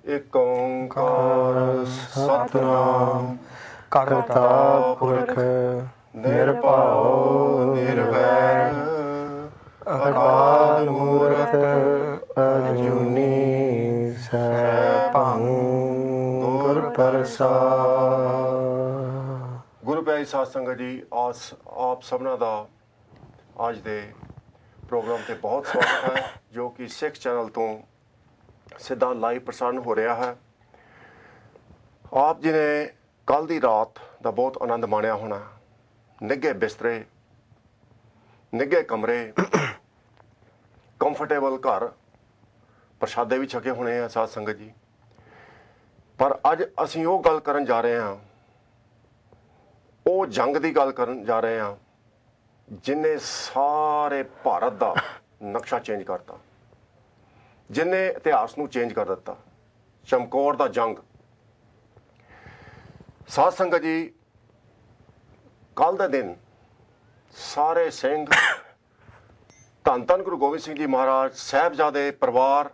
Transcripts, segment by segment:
एक ओंकार सतनाम करता पुरख निर्भव निर्वैर अकाल मूरत अजूनी सैभं गुर प्रसाद। गुरु प्यारी साध संगत जी, आप सबना दा आज दे प्रोग्राम ते बहुत स्वागत है जो कि सिख चैनल तो सीधा लाइव प्रसारण हो रहा है। आप जी ने कल दी रात का बहुत आनंद माणिया होना। निघे बिस्तरे, निघे कमरे, कंफर्टेबल घर, प्रसादे भी छके होने हैं साध संगत जी। पर अज असीं वो गल करन जा रहे हैं, वो जंग की गल करन जा रहे हैं जिन्हें सारे भारत का नक्शा चेंज करता, जिन्हें इतिहास नूं चेंज कर दिता। चमकौर दा जंग। साध संगत जी, कल दे दिन सारे सिंह धन धन गुरु गोबिंद सिंह जी महाराज साहिबजादे परिवार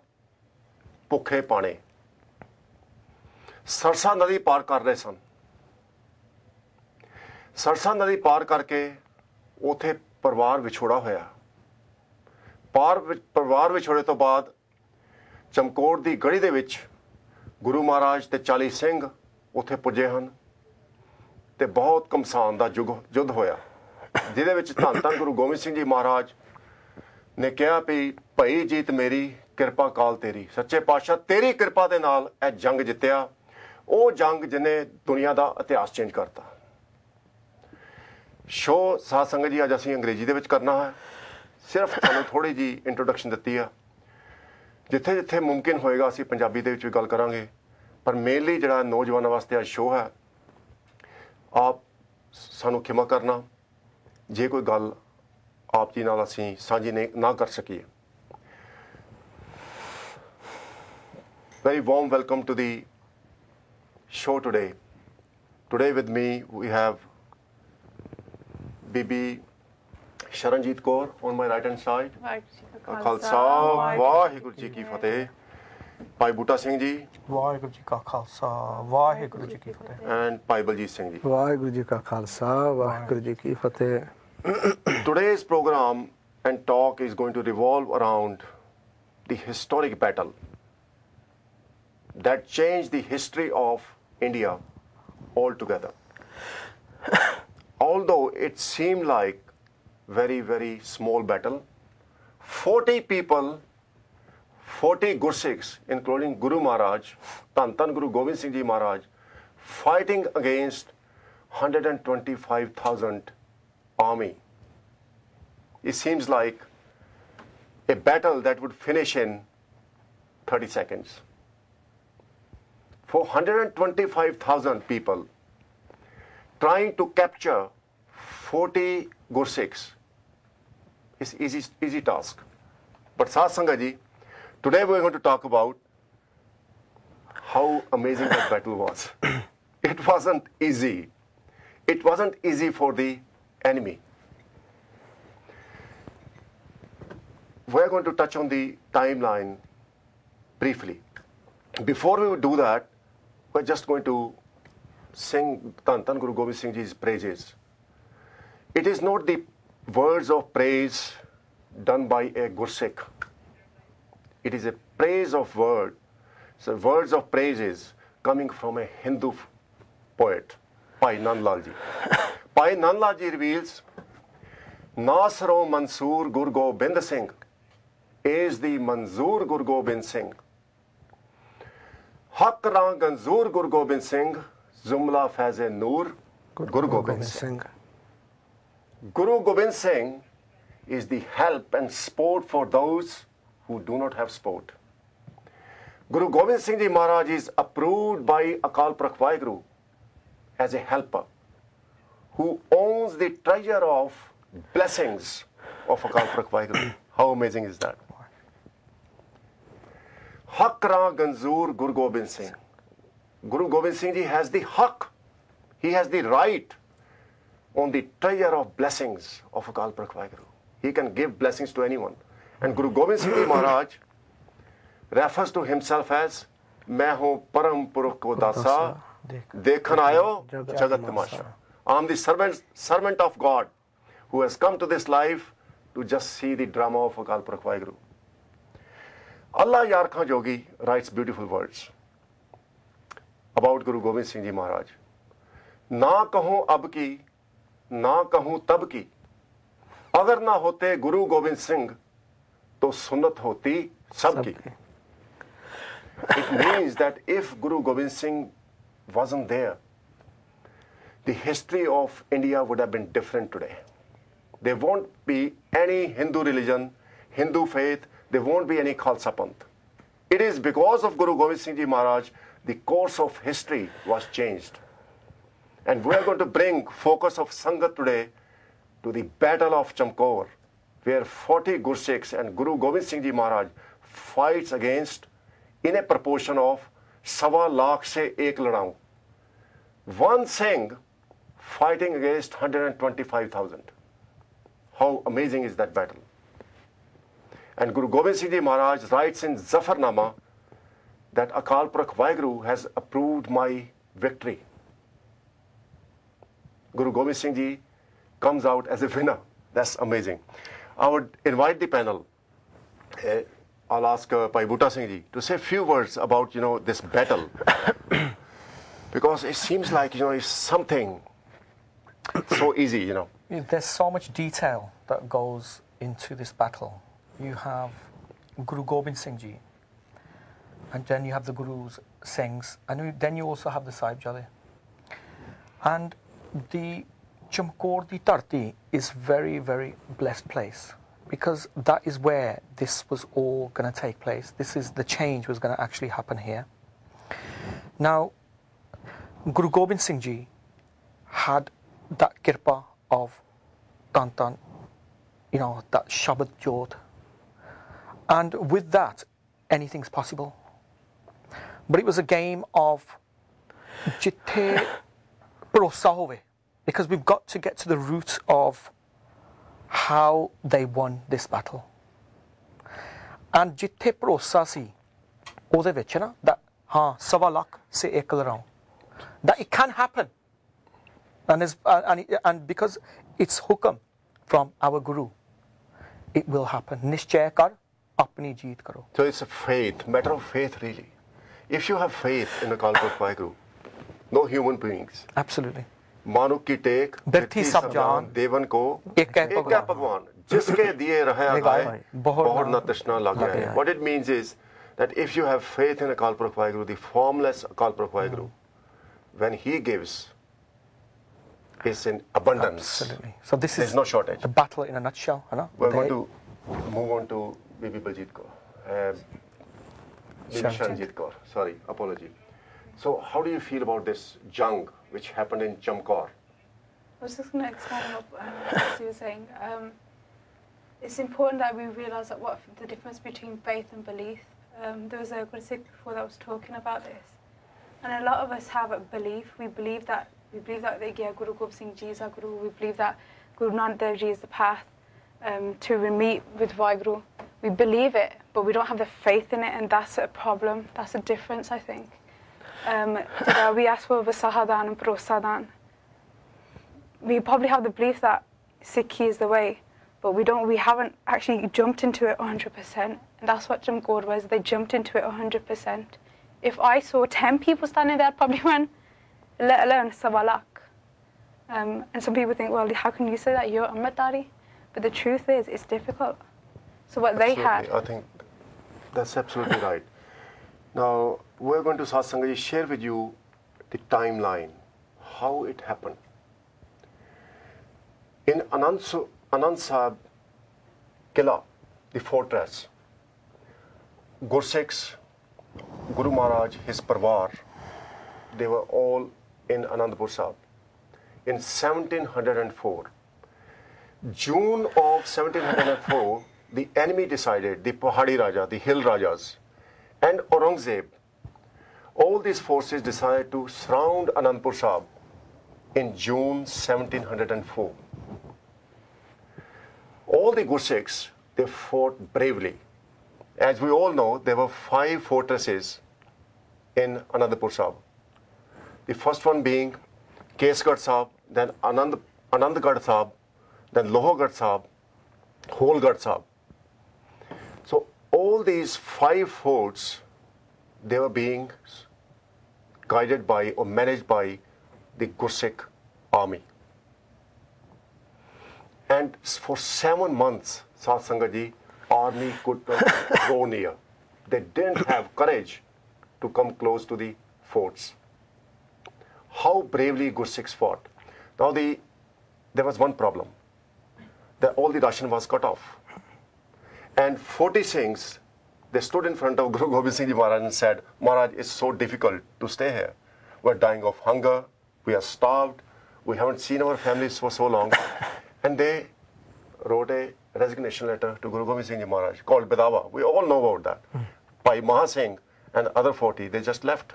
भुखे पाने सरसा नदी पार कर रहे सन। सरसा नदी पार करके उथे परिवार विछोड़ा होया। परिवार विछोड़े तो बाद चमकौर की गढ़ी दे विच गुरु महाराज ते 40 सिंह उथे पुजे हैं ते बहुत घमसान का युद्ध होया, जिहदे विच धन धन गुरु गोबिंद सिंह जी महाराज ने कहा भी भई जीत मेरी किरपा काल तेरी, सच्चे पातशाह तेरी किरपा दे नाल यह जंग जित्या। वो जंग जिन्हें दुनिया का इतिहास चेंज करता। शो साध संगत जी अज असीं अंग्रेजी दे विच करना है। सिर्फ तुहानूं थोड़ी जी इंट्रोडक्शन दित्ती है। जिथे जिथे मुमकिन होएगा असीं पंजाबी दे विच भी गल करांगे, पर मेनली जिहड़ा नौजवानों वास्ते अज शो है, आप सानू खिमा करना जे कोई गल आप जी नाल असीं साझी ना कर सकीए। Very warm welcome to the show today. Today with me we have Bibi Sharanjit Kaur on my right hand side, Khalsa Waheguru ji की फतेह। भाई बूटा सिंह जी, वाहिगुरू जी का खालसा वाहिगुरू जी की फतेह। एंड भाई बलजीत सिंह जी, वाहिगुरू जी का खालसा वाहिगुरू जी की फतेह। Today's program and talk is going to revolve around the historic battle that changed the history of India altogether. Although it seemed like very small battle, 40 people, 40 Gursikhs, including Guru Maharaj, Dhan Dhan Guru Gobind Singh Ji Maharaj, fighting against 125,000 army. It seems like a battle that would finish in 30 seconds. For 125,000 people trying to capture 40 Gursikhs is easy task. But Sath Sangat ji, today we are going to talk about how amazing that battle was. It wasn't easy. It wasn't easy for the enemy. We are going to touch on the timeline briefly. Before we do that, we are just going to sing Dhan Dhan Guru Gobind Singh Ji's praises. It is not the words of praise done by a Gursikh. It is a praise of word. So words of praises coming from a Hindu poet, Bhai Nandlal ji. Bhai Nandlal ji reveals, Nasro Mansoor Gur Gobind Singh is the Manzoor Gur Gobind Singh. Haq Rang Ganzoor Gur Gobind Singh, Zumla Faiz-e Noor Gur Gobind Singh. Guru Gobind Singh is the help and support for those who do not have support. Guru Gobind Singh Ji Maharaj is approved by Akal Purakh Vaheguru as a helper who owns the treasure of blessings of Akal Purakh Vaheguru. How amazing is that? Haq Ra Ganzoor Guru Gobind Singh. Guru Gobind Singh Ji has the haq. He has the right on the treasure of blessings of Akal Purakh Vaheguru. He can give blessings to anyone. And Guru Gobind Singh Ji Maharaj refers to himself as मैं हूं परम पुरख को दासा देखन आयो जगत तमाशा. I'm the servant of God who has come to this life to just see the drama of Akal Purakh Waheguru. Allah Yar Khan Jogi writes beautiful words about Guru Gobind Singh Ji Maharaj. ना कहूं अब की ना कहूं तब की, अगर ना होते गुरु गोविंद सिंह तो सुन्नत होती सबकी. It means that if Guru Gobind Singh wasn't there, the history of India would have been different today. There won't be any Hindu religion, Hindu faith, there won't be any Khalsa Panth. It is because of Guru Gobind Singh Ji Maharaj the course of history was changed. And we are going to bring focus of Sangat today to the Battle of Chamkaur, where 40 Gursikhs and Guru Gobind Singh Ji Maharaj fights against in a proportion of 1.25 lakh se ek ladaun. One Singh fighting against 125,000. How amazing is that battle? And Guru Gobind Singh Ji Maharaj writes in Zafarnama that Akal Purakh Waheguru has approved my victory. Guru Gobind Singh Ji comes out as a winner. That's amazing. I would invite the panel. I'll ask Bhai Bhutta Singh Ji to say a few words about, this battle. Because it seems like, it's something so easy, There's so much detail that goes into this battle. You have Guru Gobind Singh Ji, and then you have the Guru's Singhs, and then you also have the Sahibzade. And the Chamkaur di Dharti is very, very blessed place, because that is where this was all going to take place. This is the change was going to actually happen here. Now, Guru Gobind Singh Ji had that kirpa of Tantan, that Shabad Jod. And with that, anything's possible. But it was a game of jithe bharosa hove, because we've got to get to the root of how they won this battle. And jithe bharosa si, ode vich na, that 1.25 lakh se ek ladaun, that it can happen. And because it's hukam from our Guru, it will happen. Nishchay kar, apni jeet karo. So it's a faith, matter of faith really. If you have faith in Akal Purakh Waheguru, no human beings. Absolutely. Manuk ki tek, birthi sab jaan, devan ko, ek hai Bhagwan. Jiske diye raha gaye, bahut na tashna lag hai. What it means is that if you have faith in Akal Purakh Waheguru, the formless Akal Purakh Waheguru, when he gives, is in abundance. Absolutely. So this There's is no shortage. the battle in a nutshell. We're going to move on to Bibi Baljeet Kaur. Bibi Shanjit Kaur. Sorry, apology. So how do you feel about this jung which happened in Chamkaur? I was just going to expand on what you were saying. It's important that we realise that what the difference between faith and belief. There was a Sikh before that was talking about this, and a lot of us have a belief. We believe that Guru Gobind Singh Ji is our Guru. We believe that Guru Nanak Dev Ji is the path to meet with Vaheguru. We believe it, but we don't have the faith in it, and that's a problem. That's a difference, I think. We ask for Vasahadan and Prosadan. We probably have the belief that Sikhi is the way, but we haven't actually jumped into it 100%. And that's what Chamkaur was. They jumped into it 100%. If I saw 10 people standing there, I'd probably run, let alone 1.25 lakh. And some people think, well, how can you say that? You're Amritdhari. But the truth is, it's difficult. So what they had... I think that's absolutely right. Now, we're going to Satsangaji share with you the timeline, how it happened. In Anand Sahib Killa, the fortress, Gursikhs, Guru Maharaj, his parvar, they were all in Anandpur Sahib. In 1704, June of 1704, the enemy decided, the Pahadi Raja, the hill Rajas, and Aurangzeb, all these forces decided to surround Anandpur Sahib in June 1704. All the Gursikhs, they fought bravely. As we all know, there were 5 fortresses in Anandpur Sahib. The first one being Kesgarh Sahib, then Anandgarh Sahib, then Lohargarh Sahib, Holgarh Sahib. So all these 5 forts, they were being guided by or managed by the Gursikh army. And for 7 months, Sat Sangat Ji, army could not go near. They didn't have courage to come close to the forts. How bravely Gursikhs fought. Now there was one problem, that all the ration was cut off. And 40 Singhs, they stood in front of Guru Gobind Singh Ji Maharaj and said, Maharaj, it's so difficult to stay here. We're dying of hunger, we are starved, we haven't seen our families for so long. And they wrote a resignation letter to Guru Gobind Singh Ji Maharaj called Bidawa. We all know about that. By Maha Singh and other 40, they just left.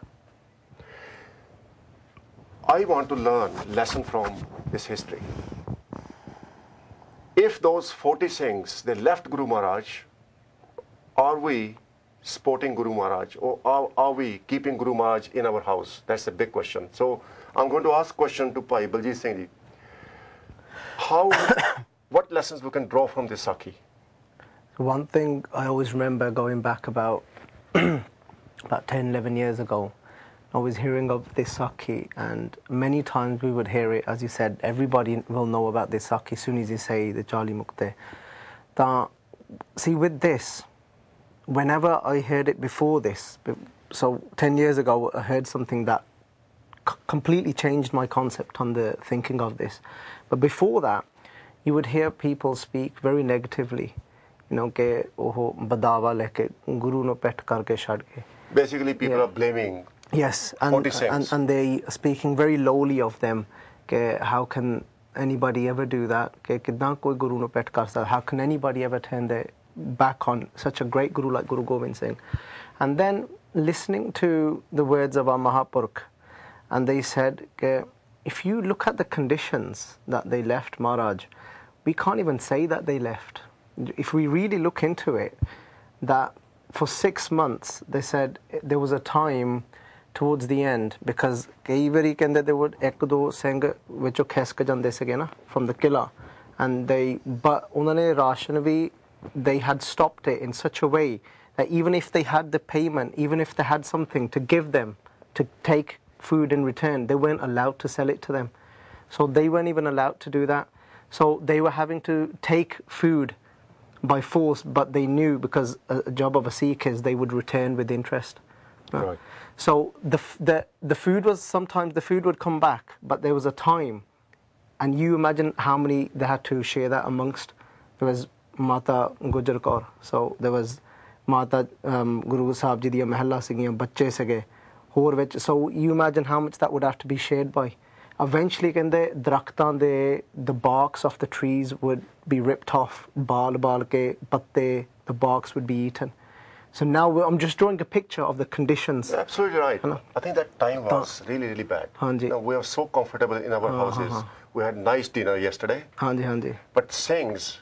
I want to learn lesson from this history. If those 40 Singhs, they left Guru Maharaj, are we supporting Guru Maharaj, or are we keeping Guru Maharaj in our house? That's a big question. So I'm going to ask a question to Bhai Baljeet Singh Ji. What lessons we can draw from this Sakhi? One thing I always remember going back about 10, 11 years ago, I was hearing of this Sakhi, and many times we would hear it, as you said, everybody will know about this Sakhi as soon as you say the Chali Mukte. See, with this, whenever I heard it before this, so 10 years ago, I heard something that completely changed my concept on the thinking of this. But before that, you would hear people speak very negatively, you know, ke oh badawa leke guru no pet karke shad ke. Basically, people are blaming. Yes, and they are speaking very lowly of them. Ke how can anybody ever do that? Ke kidna koi guru no pet kar sakta? How can anybody ever turn their back on such a great guru like Guru Gobind Singh? And then listening to the words of our Mahapurkh, and they said, ke, if you look at the conditions that they left Maharaj, we can't even say that they left. If we really look into it, that for 6 months, they said there was a time towards the end, because kei vari kende they would ek do singh vichoo khess ke jande sige na from the killa, and but unhone ration vi, they had stopped it in such a way that even if they had the payment, even if they had something to give them to take food in return, they weren't allowed to sell it to them. So they weren't even allowed to do that. So they were having to take food by force, but they knew, because a job of a Sikh is they would return with interest. Right. So the food was, sometimes the food would come back, but there was a time, and you imagine how many they had to share that amongst. There was Mata Gujar Kaur, so there was Mata Guru Sahib Ji diya mahalla sigiyan, bacche sige, hor vich. So you imagine how much that would have to be shared by. Eventually, the barks of the trees would be ripped off, baal ke patte, the barks would be eaten. So now I'm just drawing a picture of the conditions. You're absolutely right. I think that time was really, really bad. Now, we are so comfortable in our houses. We had nice dinner yesterday. But Singhs,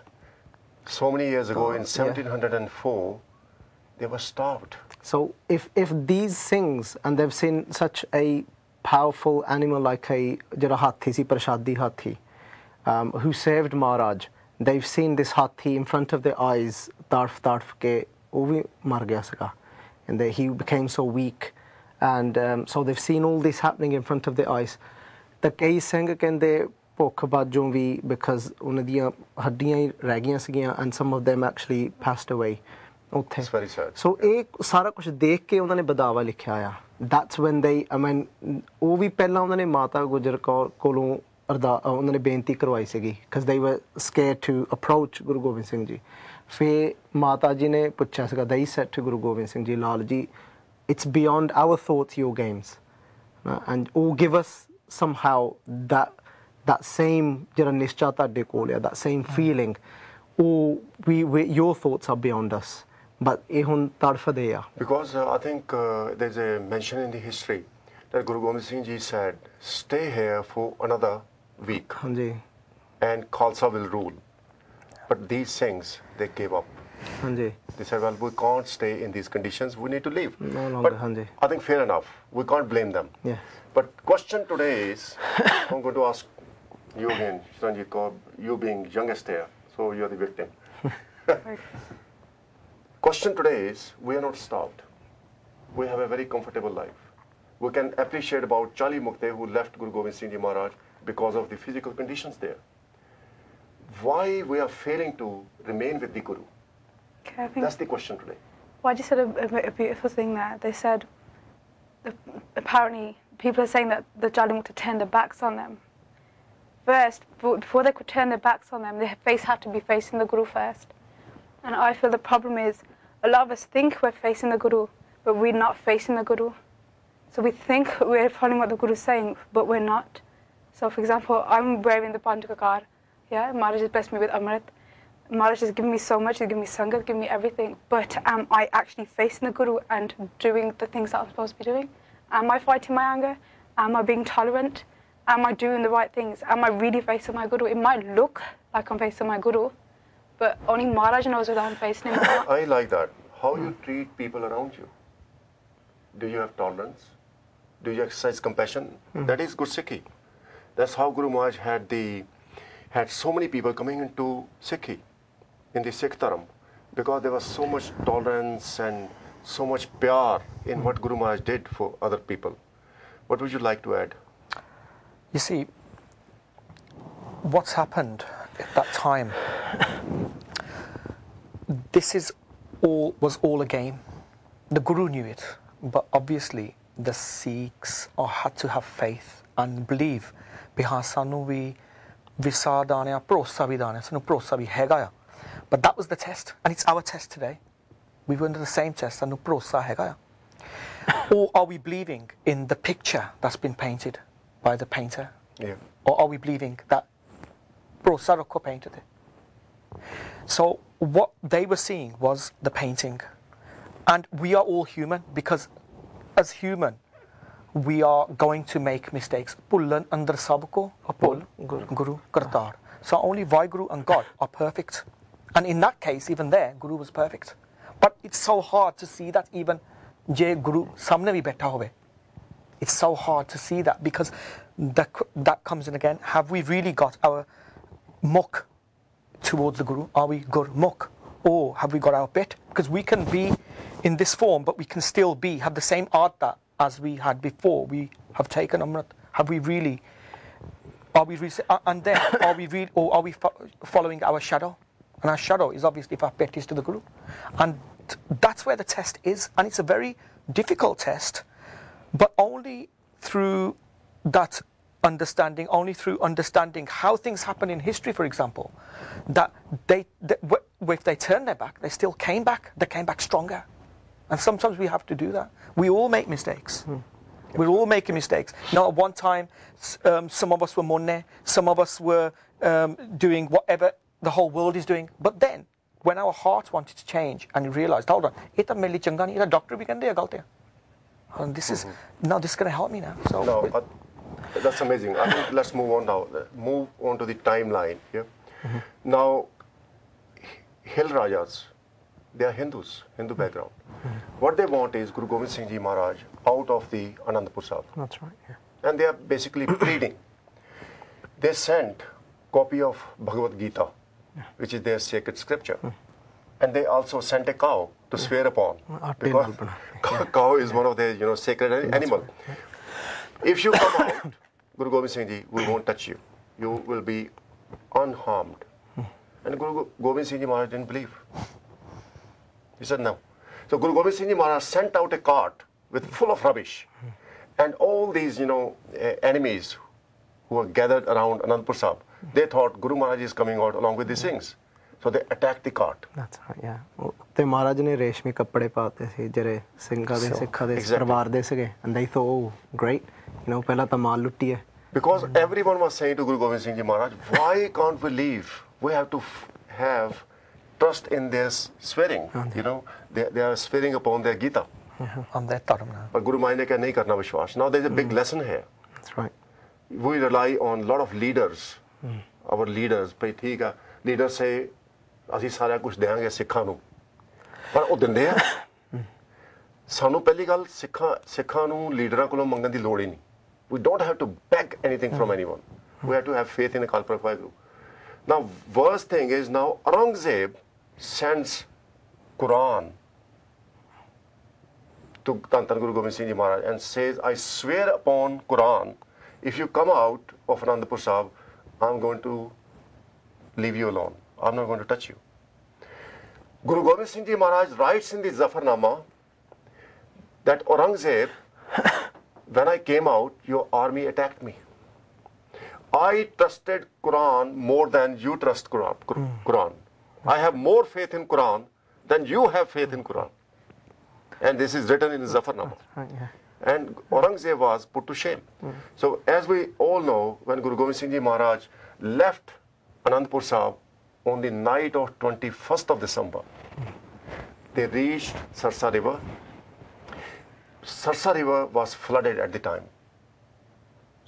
so many years ago, in 1704, they were starved. So if these Singhs, and they've seen such a powerful animal like a jada hathi si prashadi hathi, who served Maharaj, they've seen this hathi in front of their eyes, tarf ke wo bhi mar gaya saga, and he became so weak, and so they've seen all this happening in front of their eyes. The kei Singh kende ਭੁੱਖ ਬਾਝੋਂ ਵੀ, because ਉਹਨਾਂ ਦੀਆਂ ਹੱਡੀਆਂ ਹੀ ਰਹਿ ਗਈਆਂ ਸੀਗੀਆਂ, and some of them actually passed away ਉੱਥੇ. It's very sad. So ਇਹ ਸਾਰਾ ਕੁਝ ਦੇਖ ਕੇ ਉਹਨਾਂ ਨੇ ਬਦਾਵਾ ਲਿਖਿਆ ਆ. That's when they, I mean, ਉਹ ਵੀ ਪਹਿਲਾਂ ਉਹਨਾਂ ਨੇ ਮਾਤਾ ਗੁਜਰ ਕੌਰ ਕੋਲੋਂ ਉਹਨਾਂ ਨੇ ਬੇਨਤੀ ਕਰਵਾਈ ਸੀਗੀ, because they were scared to approach Guru Gobind Singh Ji. ਫਿਰ ਮਾਤਾ ਜੀ ਨੇ ਪੁੱਛਿਆ ਸੀਗਾ, they said to Guru Gobind Singh Ji, Lal ji, it's beyond our thoughts, your games, and or give us somehow that same ਜਿਹੜਾ ਨਿਸ਼ਚਾ ਤੁਹਾਡੇ ਕੋਲ ਆ, that same feeling, or your thoughts are beyond us, but ਇਹ ਹੁਣ ਤੜਫਦੇ ਆ. Because I think there's a mention in the history that Guru Gobind Singh Ji said, stay here for another week and Khalsa will rule. But these Singhs, they gave up. They said, well, we can't stay in these conditions, we need to leave. No longer, but I think fair enough, we can't blame them. Yes. But question today is, I'm going to ask you again, Ranjit Kaur, you being youngest here, so you're the victim. Question today is, we are not starved. We have a very comfortable life. We can appreciate about Charlie Mukte, who left Guru Gobind Singh Ji Maharaj because of the physical conditions there. Why we are failing to remain with the Guru? That's the question today. Well, I just said a beautiful thing there. They said, apparently, people are saying that the Charlie Mukte turned their backs on them. First, before they could turn their backs on them, their face had to be facing the Guru first. And I feel the problem is, a lot of us think we're facing the Guru, but we're not facing the Guru. So we think we're following what the Guru is saying, but we're not. So for example, I'm wearing the Panchakakar. Yeah, Maharaj has blessed me with Amrit. Maharaj has given me so much, he's given me Sangat, given me everything. But am I actually facing the Guru and doing the things that I'm supposed to be doing? Am I fighting my anger? Am I being tolerant? Am I doing the right things? Am I really facing my Guru? It might look like I'm facing my Guru, but only Maharaj knows whether I'm facing him or not. I like that. How you treat people around you. Do you have tolerance? Do you exercise compassion? That is good Sikhi. That's how Guru Maharaj had so many people coming into Sikhi, in the Sikh Dharam, because there was so much tolerance and so much pyar in what Guru Maharaj did for other people. What would you like to add? You see, what's happened at that time, was all a game. The Guru knew it, but obviously the Sikhs had to have faith and believe. Biha sanu vi visa dana, bharosa vi dana, sanu bharosa vi hega. But that was the test, and it's our test today. We were under the same test, sanu bharosa hega. Or are we believing in the picture that's been painted by the painter? Yeah. Or are we believing that bharosa rakho painted it? So what they were seeing was the painting. And we are all human, because as human, we are going to make mistakes. Pullan andar sabko apul Guru Kartar. So only Vaheguru and God are perfect. And in that case, even there, Guru was perfect. But it's so hard to see that even Je Guru samne bhi baitha hove. It's so hard to see that, because that comes in again. Have we really got our mukh towards the Guru? Are we Gurmukh? Or have we got our bit? Because we can be in this form, but we can still have the same artha as we had before we have taken Amrit. Have we really? And then are we really, or are we following our shadow? And our shadow is obviously if our bit is to the Guru, and that's where the test is. And it's a very difficult test, but only through that understanding, only through understanding how things happen in history, for example, that if they turned their back, they still came back. They came back stronger. And sometimes we have to do that. We all make mistakes. We're all making mistakes. Now, at one time, some of us were monne, some of us were doing whatever the whole world is doing. But then, when our hearts wanted to change and we realized, hold on, ita meli changa nahi, ita doctor bhi kande hai galte. And this is going to help me now. So no, that's amazing. I think let's move on now. Move on to the timeline here. Now, Hill Rajas, they are Hindus, Hindu background. What they want is Guru Gobind Singh Ji Maharaj out of the Anandpur Sahib. That's right, yeah. And they are basically pleading. They sent copy of Bhagavad Gita, which is their sacred scripture. And they also sent a cow to swear upon. Because cow is one of their sacred animal. Right. If you come out, Guru Gobind Singh Ji, we won't touch you. You will be unharmed. And Guru Gobind Singh Ji Maharaj didn't believe. He said no. So Guru Gobind Singh Ji Maharaj sent out a cart full of rubbish. And all these, enemies who were gathered around Anandpur Sahib, they thought Guru Maharaj is coming out along with these things. So they attacked the cart. That's right, yeah. Te Maharaj ne reshmi kapde paate se jere Singha de Sikha de parvar de sige, and they thought, oh, great, pehla ta maal lutti hai. Because everyone was saying to Guru Gobind Singh Ji Maharaj, why can't we leave? We have to have trust in their swearing. They are swearing upon their Gita. On their Dharam now. But Guru Maharaj ne kaha nahi karna vishwas. Now there's a big lesson here. That's right. We rely on a lot of leaders. Our leaders, leaders say, ਅਸੀਂ ਸਾਰਾ ਕੁਝ ਦੇਵਾਂਗੇ ਸਿੱਖਾਂ ਨੂੰ ਪਰ ਉਹ ਦਿੰਦੇ ਆ ਸਾਨੂੰ ਪਹਿਲੀ ਗੱਲ ਸਿੱਖਾਂ ਨੂੰ ਲੀਡਰਾਂ ਕੋਲੋਂ ਮੰਗਣ ਦੀ ਲੋੜ ਹੀ ਨਹੀਂ we don't have to beg anything from anyone we have to have faith in Akal Purakh Waheguru. Now worst thing is now Aurangzeb sends Quran to Tan Guru Gobind Singh Ji Maharaj and says I swear upon Quran if you come out of Anandpur Sahib I'm going to leave you alone. I'm not going to touch you. Guru Gobind Singh Ji Maharaj writes in the Zafarnama that Aurangzeb, when I came out, your army attacked me. I trusted Quran more than you trust Quran. I have more faith in Quran than you have faith in Quran. And this is written in the Zafarnama. And Aurangzeb was put to shame. So as we all know, when Guru Gobind Singh Ji Maharaj left Anandpur Sahib on the night of 21st of December, they reached Sarsa River. Sarsa River was flooded at the time.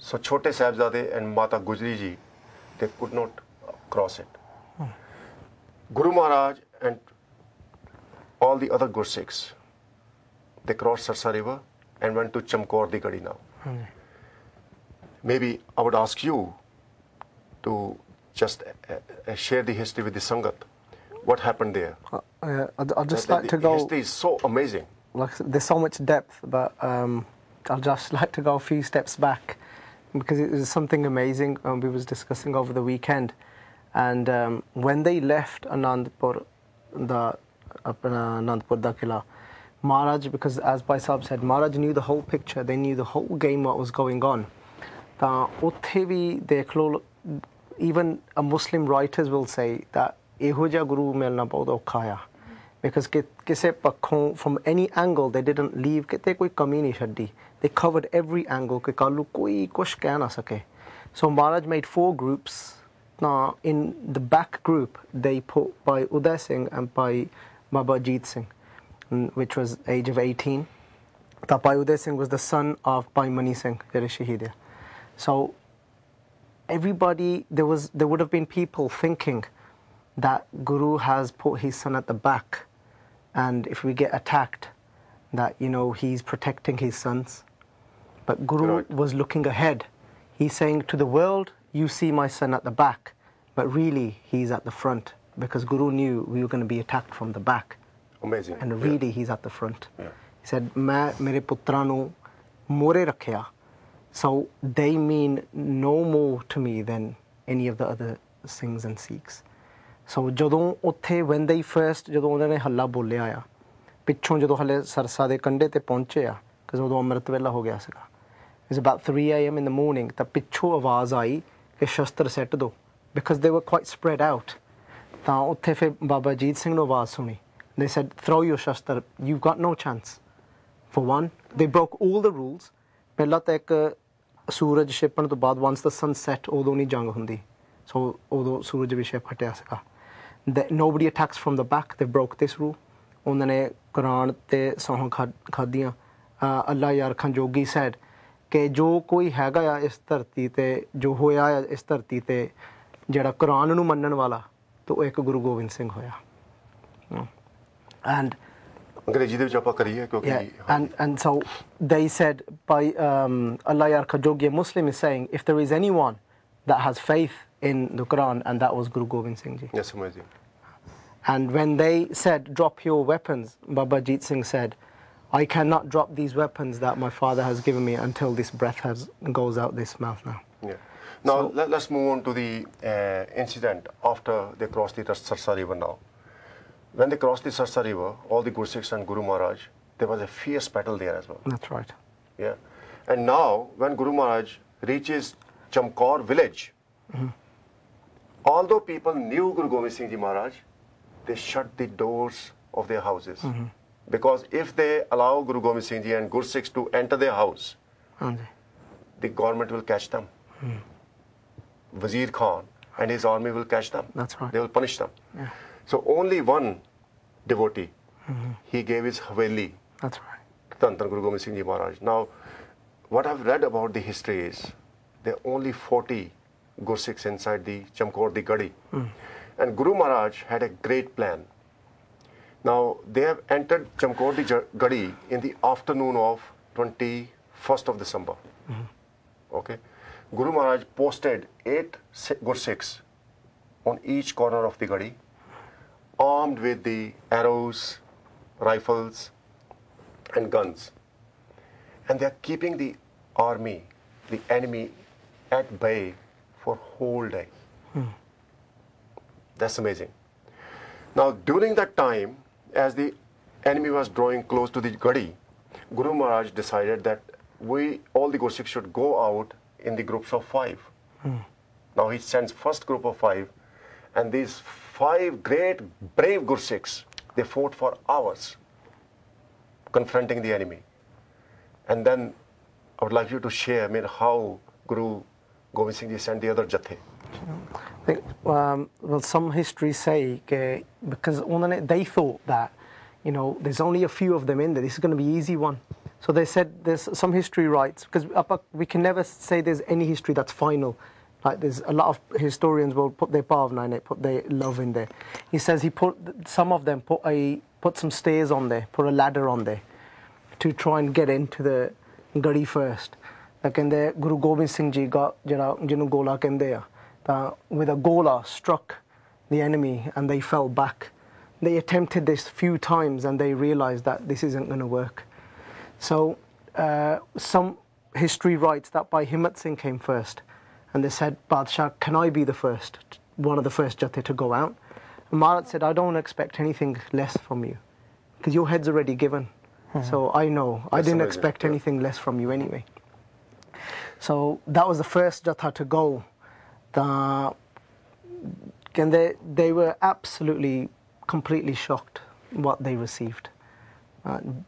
So Chote Sahibzade and Mata Gujri Ji, they could not cross it. Guru Maharaj and all the other Gursikhs, they crossed Sarsa River and went to Chamkaur di Gadi now. Maybe I would ask you to just share the history with the Sangat. What happened there? I'd just like to go... The history is so amazing. Like, there's so much depth, but I'd just like to go a few steps back because it was something amazing we was discussing over the weekend. And when they left Anandpur da Kila, Maharaj, because as Bhai Sahib said, Maharaj knew the whole picture, they knew the whole game what was going on. Even Muslim writers will say that Ehoja Guru milna bahut aukha hai, because kise pakhon from any angle they didn't leave kite koi kami nahi chhadi. They covered every angle ke kalu koi kuch keh na sake. So Maharaj made 4 groups. Now in the back group they put Bhai Uday Singh and Bhai Baba Jeet Singh, which was age of 18. Bhai Uday Singh was the son of Bhai Mani Singh, jare shaheed hai. So everybody, there would have been people thinking that Guru has put his son at the back, and if we get attacked, that, you know, he's protecting his sons. But Guru was looking ahead. He's saying to the world, you see my son at the back, but really he's at the front, because Guru knew we were going to be attacked from the back. Amazing. And really he's at the front. He said, "Main mere putra nu more rakhya." So they mean no more to me than any of the other Singhs and Sikhs. So jadon utthe, when they first, jadon unhone ne halla bolya aya, pichon jadon hale Sarsa de kande te pahunche a, because udo amrit vela ho gaya siga. It was about 3 a.m. in the morning, ta pichon awaaz aayi ke shastra set do, because they were quite spread out. Ta utthe fir Baba Jeet Singh nu awaaz suni. They said, throw your shastra, you've got no chance. For one, they broke all the rules. Pehla ta ek Suraj Shipan to baad, once the sun set, udo nahi jang hundi. So udo Suraj vi ship hatya sika. Nobody attacks from the back. They broke this rule. Unhone Quran te sohan khadiyan. Allah Yar Khan Jogi said कि जो कोई हैगा या इस धरती ते जो होया या इस धरती ते जेड़ा कुरान नू मनन वाला तो एक गुरु गोबिंद सिंह होया. And अंग्रेजी दे विच आपां करिए क्योंकि and so they said by Allah Yar Khan Jogi, a Muslim is saying, if there is anyone that has faith in the Quran, and that was Guru Gobind Singh Ji. Yes, amazing. And when they said drop your weapons, Baba Jeet Singh said, I cannot drop these weapons that my father has given me until this breath goes out this mouth now. Yeah. Now let's move on to the incident after they crossed the Sarsa River now. When they crossed the Sarsa River, all the Gursikhs and Guru Maharaj, there was a fierce battle there as well. That's right. Yeah. And now when Guru Maharaj reaches Chamkaur village, although people knew Guru Gobind Singh Ji Maharaj, they shut the doors of their houses. Because if they allow Guru Gobind Singh Ji and Gursikhs to enter their house, the government will catch them. Wazir Khan and his army will catch them. That's right. They will punish them. Yeah. So only one devotee, he gave his Haveli. That's right. Tan Guru Gobind Singh Ji Maharaj. Now, what I've read about the history is, there are only 40 Gursikhs inside the Chamkaur di Gadi. And Guru Maharaj had a great plan. Now, they have entered Chamkor di Gadi in the afternoon of 21st of December. Okay. Guru Maharaj posted 8 Gursikhs on each corner of the Gadi, armed with the arrows, rifles, and guns. And they are keeping the army, the enemy, at bay for whole day. That's amazing. Now, during that time, as the enemy was drawing close to the Gadi, Guru Maharaj decided that all the Gursikhs should go out in the groups of 5. Now, he sends first group of 5, and these 5 great, brave Gursikhs, they fought for hours, confronting the enemy. And then I would like you to share, how Guru Gobind Singh Ji sent the other Jathe. I think, well, some histories say, because they thought that, there's only a few of them in there, this is going to be an easy one. So they said, there's some history writes, because we can never say there's any history that's final. Like, there's a lot of historians will put their bhavna in it, put their love in there. He says some of them put some stairs on there, put a ladder on there, to try and get into the Gadi first. Like in there, Guru Gobind Singh Ji got, gola kende with a gola struck the enemy and they fell back. They attempted this few times and they realized that this isn't going to work. So some history writes that Bhai Himmat Singh came first, and they said, Badshah, can I be the first, one of the first Jathe to go out? And Maharaj said, I don't expect anything less from you, because your head's already given. So I know, I didn't expect anything less from you anyway. So that was the first Jatha to go. And they were absolutely, completely shocked what they received.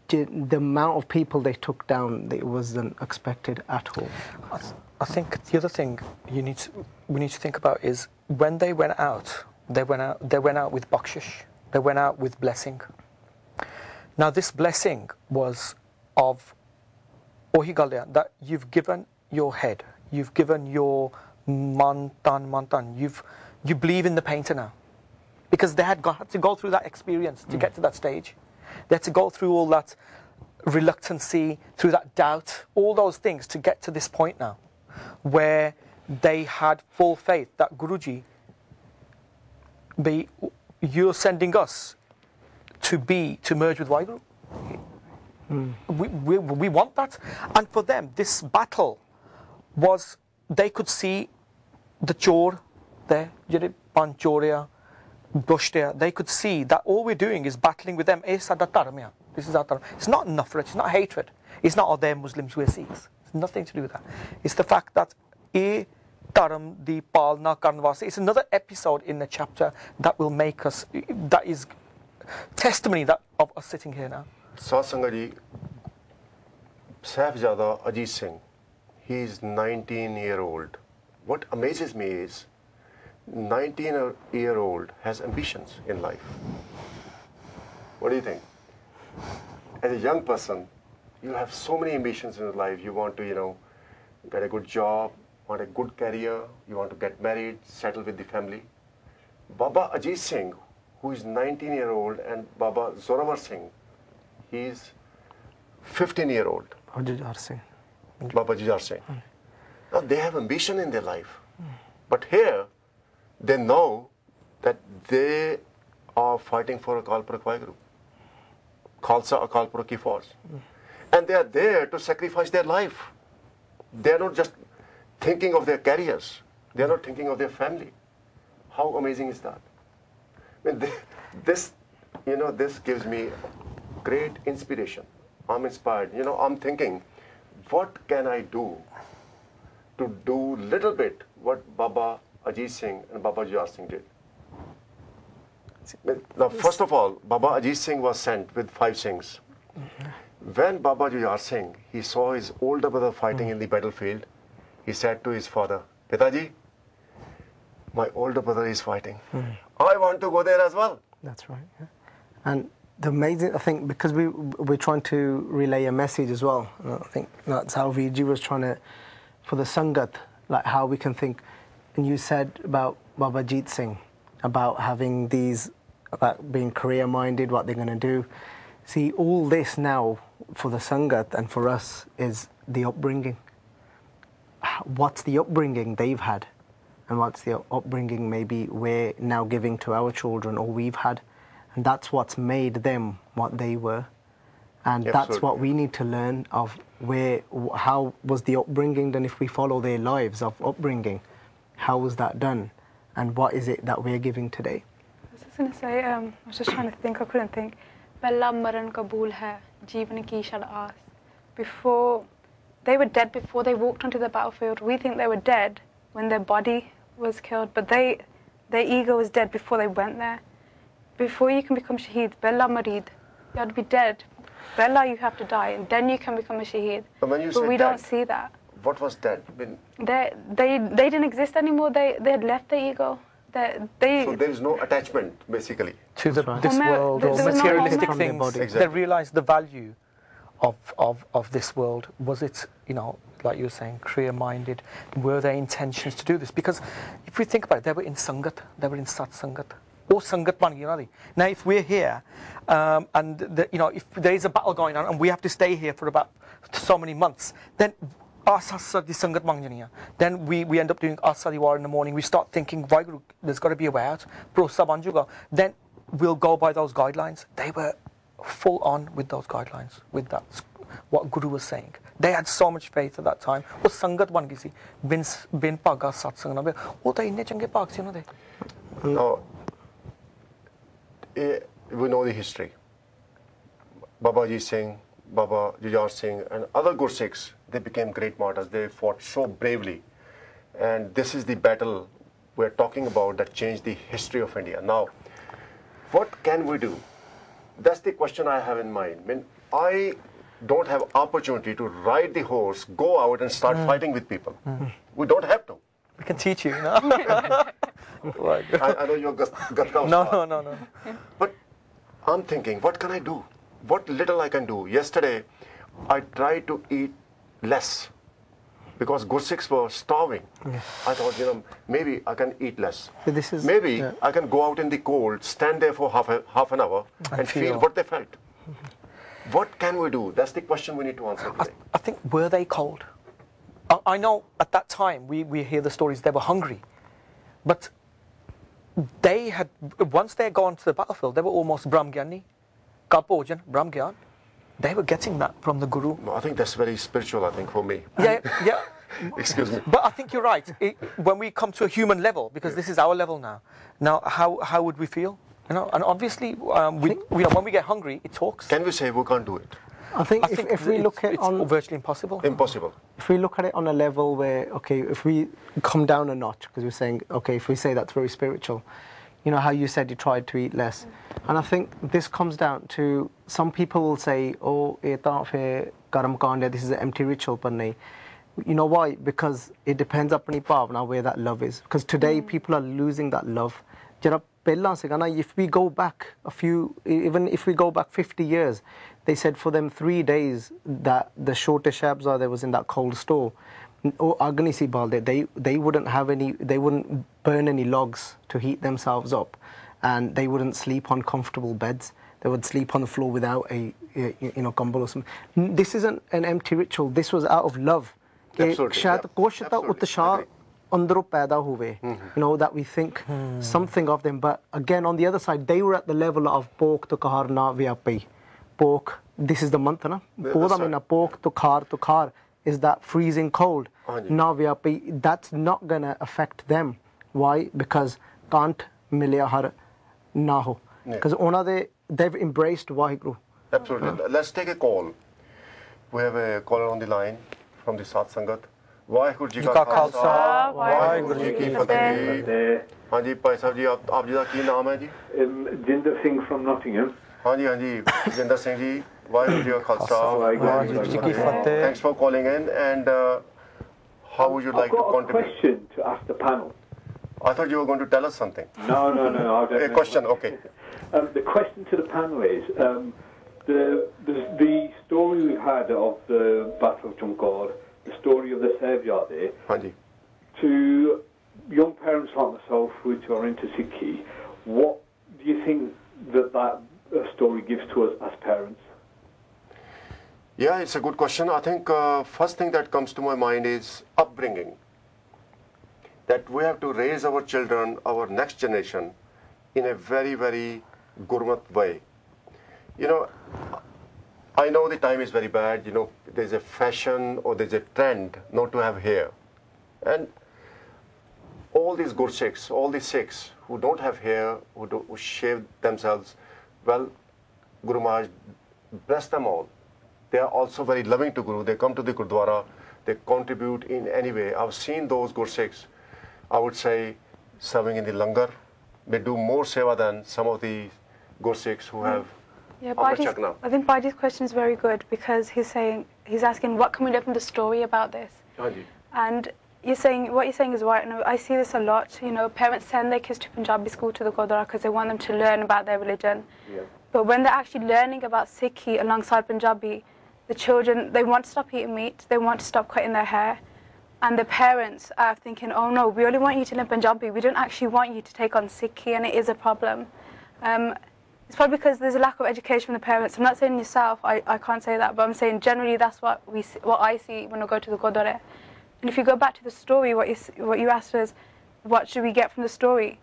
The amount of people they took down, it wasn't expected at all. I think the other thing we need to think about is when they went out, they went out with bakshish. They went out with blessing. Now this blessing was of ohi galya, that you've given your head, you've given your mantan, you believe in the painter now, because they had to go through that experience to get to that stage. They had to go through all that reluctancy, through that doubt, all those things to get to this point now, where they had full faith that Guruji, you're sending us to merge with Waheguru. We want that. And for them, this battle was, they could see the chor there, Panchoria, Bushtia. They could see that all we're doing is battling with them. This is our dharma. It's not nafrat, it's not hatred. It's not, they're Muslims, we're Sikhs. It's nothing to do with that. It's the fact that Dharam di Palna Karnvasi. It's another episode in the chapter that will make us, that is testimony of us sitting here now. Satsangaji, Sahibzada Ajit Singh, he is 19-year-old. What amazes me is 19-year-old has ambitions in life. What do you think? As a young person, you have so many ambitions in your life. You want to, get a good job, want a good career, you want to get married, settle with the family. Baba Ajit Singh, who is 19-year-old, and Baba Zorawar Singh, he is 15-year-old. Jujar Singh. Baba Jujar Singh. Now they have ambition in their life. But here, they know that they are fighting for Akal Purakh Waheguru. Khalsa Akal Purakh ki Fauj. And they are there to sacrifice their life. They are not just thinking of their careers. They are not thinking of their family. How amazing is that? I mean, this gives me great inspiration. I'm inspired. I'm thinking, what can I do to do little bit what Baba Ajit Singh and Baba Jujar Singh did? Now, first of all, Baba Ajit Singh was sent with 5 Singhs. When Baba Jujar Singh, he saw his older brother fighting in the battlefield, he said to his father, Pitaji, my older brother is fighting. I want to go there as well. That's right. Yeah. And the amazing, I think, because we're trying to relay a message as well. And I think that's how VG was trying to, for the Sangat, like how we can think. And you said about Baba Ajit Singh, about having these about being career-minded, what they're going to do. See, all this now for the Sangat and for us is the upbringing. What's the upbringing they've had? And what's the upbringing maybe we're now giving to our children or we've had? And that's what's made them what they were. And that's what we need to learn of how was the upbringing done. If we follow their lives of upbringing, how was that done? And what is it that we're giving today? I was just going to say, I was just trying to think, I couldn't think. Bella maran kabul hai, jeevan ki shall aas. Before, they were dead before they walked onto the battlefield. We think they were dead when their body was killed, but their ego was dead before they went there. Before you can become shaheed, Bella marid, you have to be dead. Bella, you have to die, and then you can become a shaheed. But we don't see that. What was dead? They didn't exist anymore. They had left the ego. So there is no attachment, basically, to this world or materialistic things. Exactly. They realized the value of this world. Was it, like you were saying, career-minded? Were their intentions to do this? Because if we think about it, they were in Sangat, they were in Sat Sangat. Or Sangat ban gayi. Now, if we're here, and if there is a battle going on, and we have to stay here for about so many months, then then we end up doing Asadi War in the morning. We start thinking, Vaheguru, there's got to be a way out. Then we'll go by those guidelines. They were full on with those guidelines, with that, what Guru was saying. They had so much faith at that time. वो संगत बन गई सी बिन भागा सत्संग ना वो तो इन्ने चंगे भाग सी उन्होंने. Now, we know the history. Baba Ji Singh, Baba Jujhar Singh, and other Gursikhs, they became great martyrs. They fought so bravely, and this is the battle we're talking about that changed the history of India. Now, what can we do? That's the question I have in mind. I mean, I don't have opportunity to ride the horse, go out and start fighting with people. We don't have to. We can teach you. I know you're Gatka. No. But I'm thinking, what can I do? What little I can do. Yesterday, I tried to eat less because Gursikhs were starving. I thought, maybe I can eat less. Maybe I can go out in the cold, stand there for half an hour and feel what they felt. What can we do? That's the question we need to answer today. I think, were they cold? I know at that time, we hear the stories, they were hungry. But they had, once they had gone to the battlefield, they were almost Brahmgyani, Kapojan, Brahmgyan. They were getting that from the Guru. No, I think that's very spiritual, I think, for me. Yeah. Excuse me. But I think you're right. When we come to a human level, because this is our level now, how would we feel? And obviously, when we get hungry, it talks. Can we say we can't do it? I think if we look at it it's virtually impossible. Impossible. If we look at it on a level where, if we come down a notch, because we're saying, if we say that's very spiritual, how you said you tried to eat less. And I think this comes down to, some people will say, this is an empty ritual, but nahi. You know why? Because it depends upon bhavna where that love is. Because today people are losing that love. If we go back even if we go back 50 years, they said for them 3 days that the shortest Shabzar there was in that cold store, they wouldn't burn any logs to heat themselves up, and they wouldn't sleep on comfortable beds. They would sleep on the floor without a kumbal or something. This isn't an empty ritual. This was out of love. Absolutely. That we think something of them. But again, on the other side, they were at the level of Pok to Kahar na Vyapi. Pok, this is the month, na? Pok to Khar is that freezing cold. Na Vyapi, that's not going to affect them. Why? Because can't milya har na ho. Because they've embraced Vaheguru. Absolutely. Let's take a call. We have a caller on the line from the Sat Sangat. Waheguru ji का खालसा वाहिगुरु जी की फतेह. हाँ जी भाई साहब जी आप जी का की नाम है जी? Jinder Singh from Nottingham. हाँ जी जिंदर सिंह जी वाहिगुरु जी का खालसा वाहिगुरु जी की फतेह. Thanks for calling in, and how would you like to contribute? I've got a question to ask the panel. I thought you were going to tell us something. No. A question, okay. The question to the panel is the story we had of the Battle of Jumgor, the story of the Saviour there, to young parents like myself which are into Sikhi, what do you think that story gives to us as parents? Yeah, it's a good question. I think first thing that comes to my mind is upbringing. That we have to raise our children, our next generation, in a very, very Gurmat way. You know, I know the time is very bad. You know, there's a fashion or there's a trend not to have hair. And all these Gursikhs, all these Sikhs who don't have hair, who shave themselves, well, Guru Maharaj bless them all. They are also very loving to Guru. They come to the Gurdwara, they contribute in any way. I've seen those Gursikhs, I would say, serving in the langar. They do more seva than some of the Gursikhs who have. Yeah, I think Baji's question is very good because he's asking what can we learn from the story about this? And what you're saying is right, and I see this a lot. You know, parents send their kids to Punjabi school to the Gurdwara because they want them to learn about their religion. Yeah. But when they're actually learning about Sikhi alongside Punjabi, the children, they want to stop eating meat, they want to stop cutting their hair, and the parents are thinking, oh no, we only want you to learn Punjabi, we don't actually want you to take on Sikhi, and it is a problem. It's probably because there's a lack of education from the parents. I'm not saying yourself, I can't say that, but I'm saying generally that's what I see when I go to the Gurdwara. And if you go back to the story, what you asked us, what should we get from the story?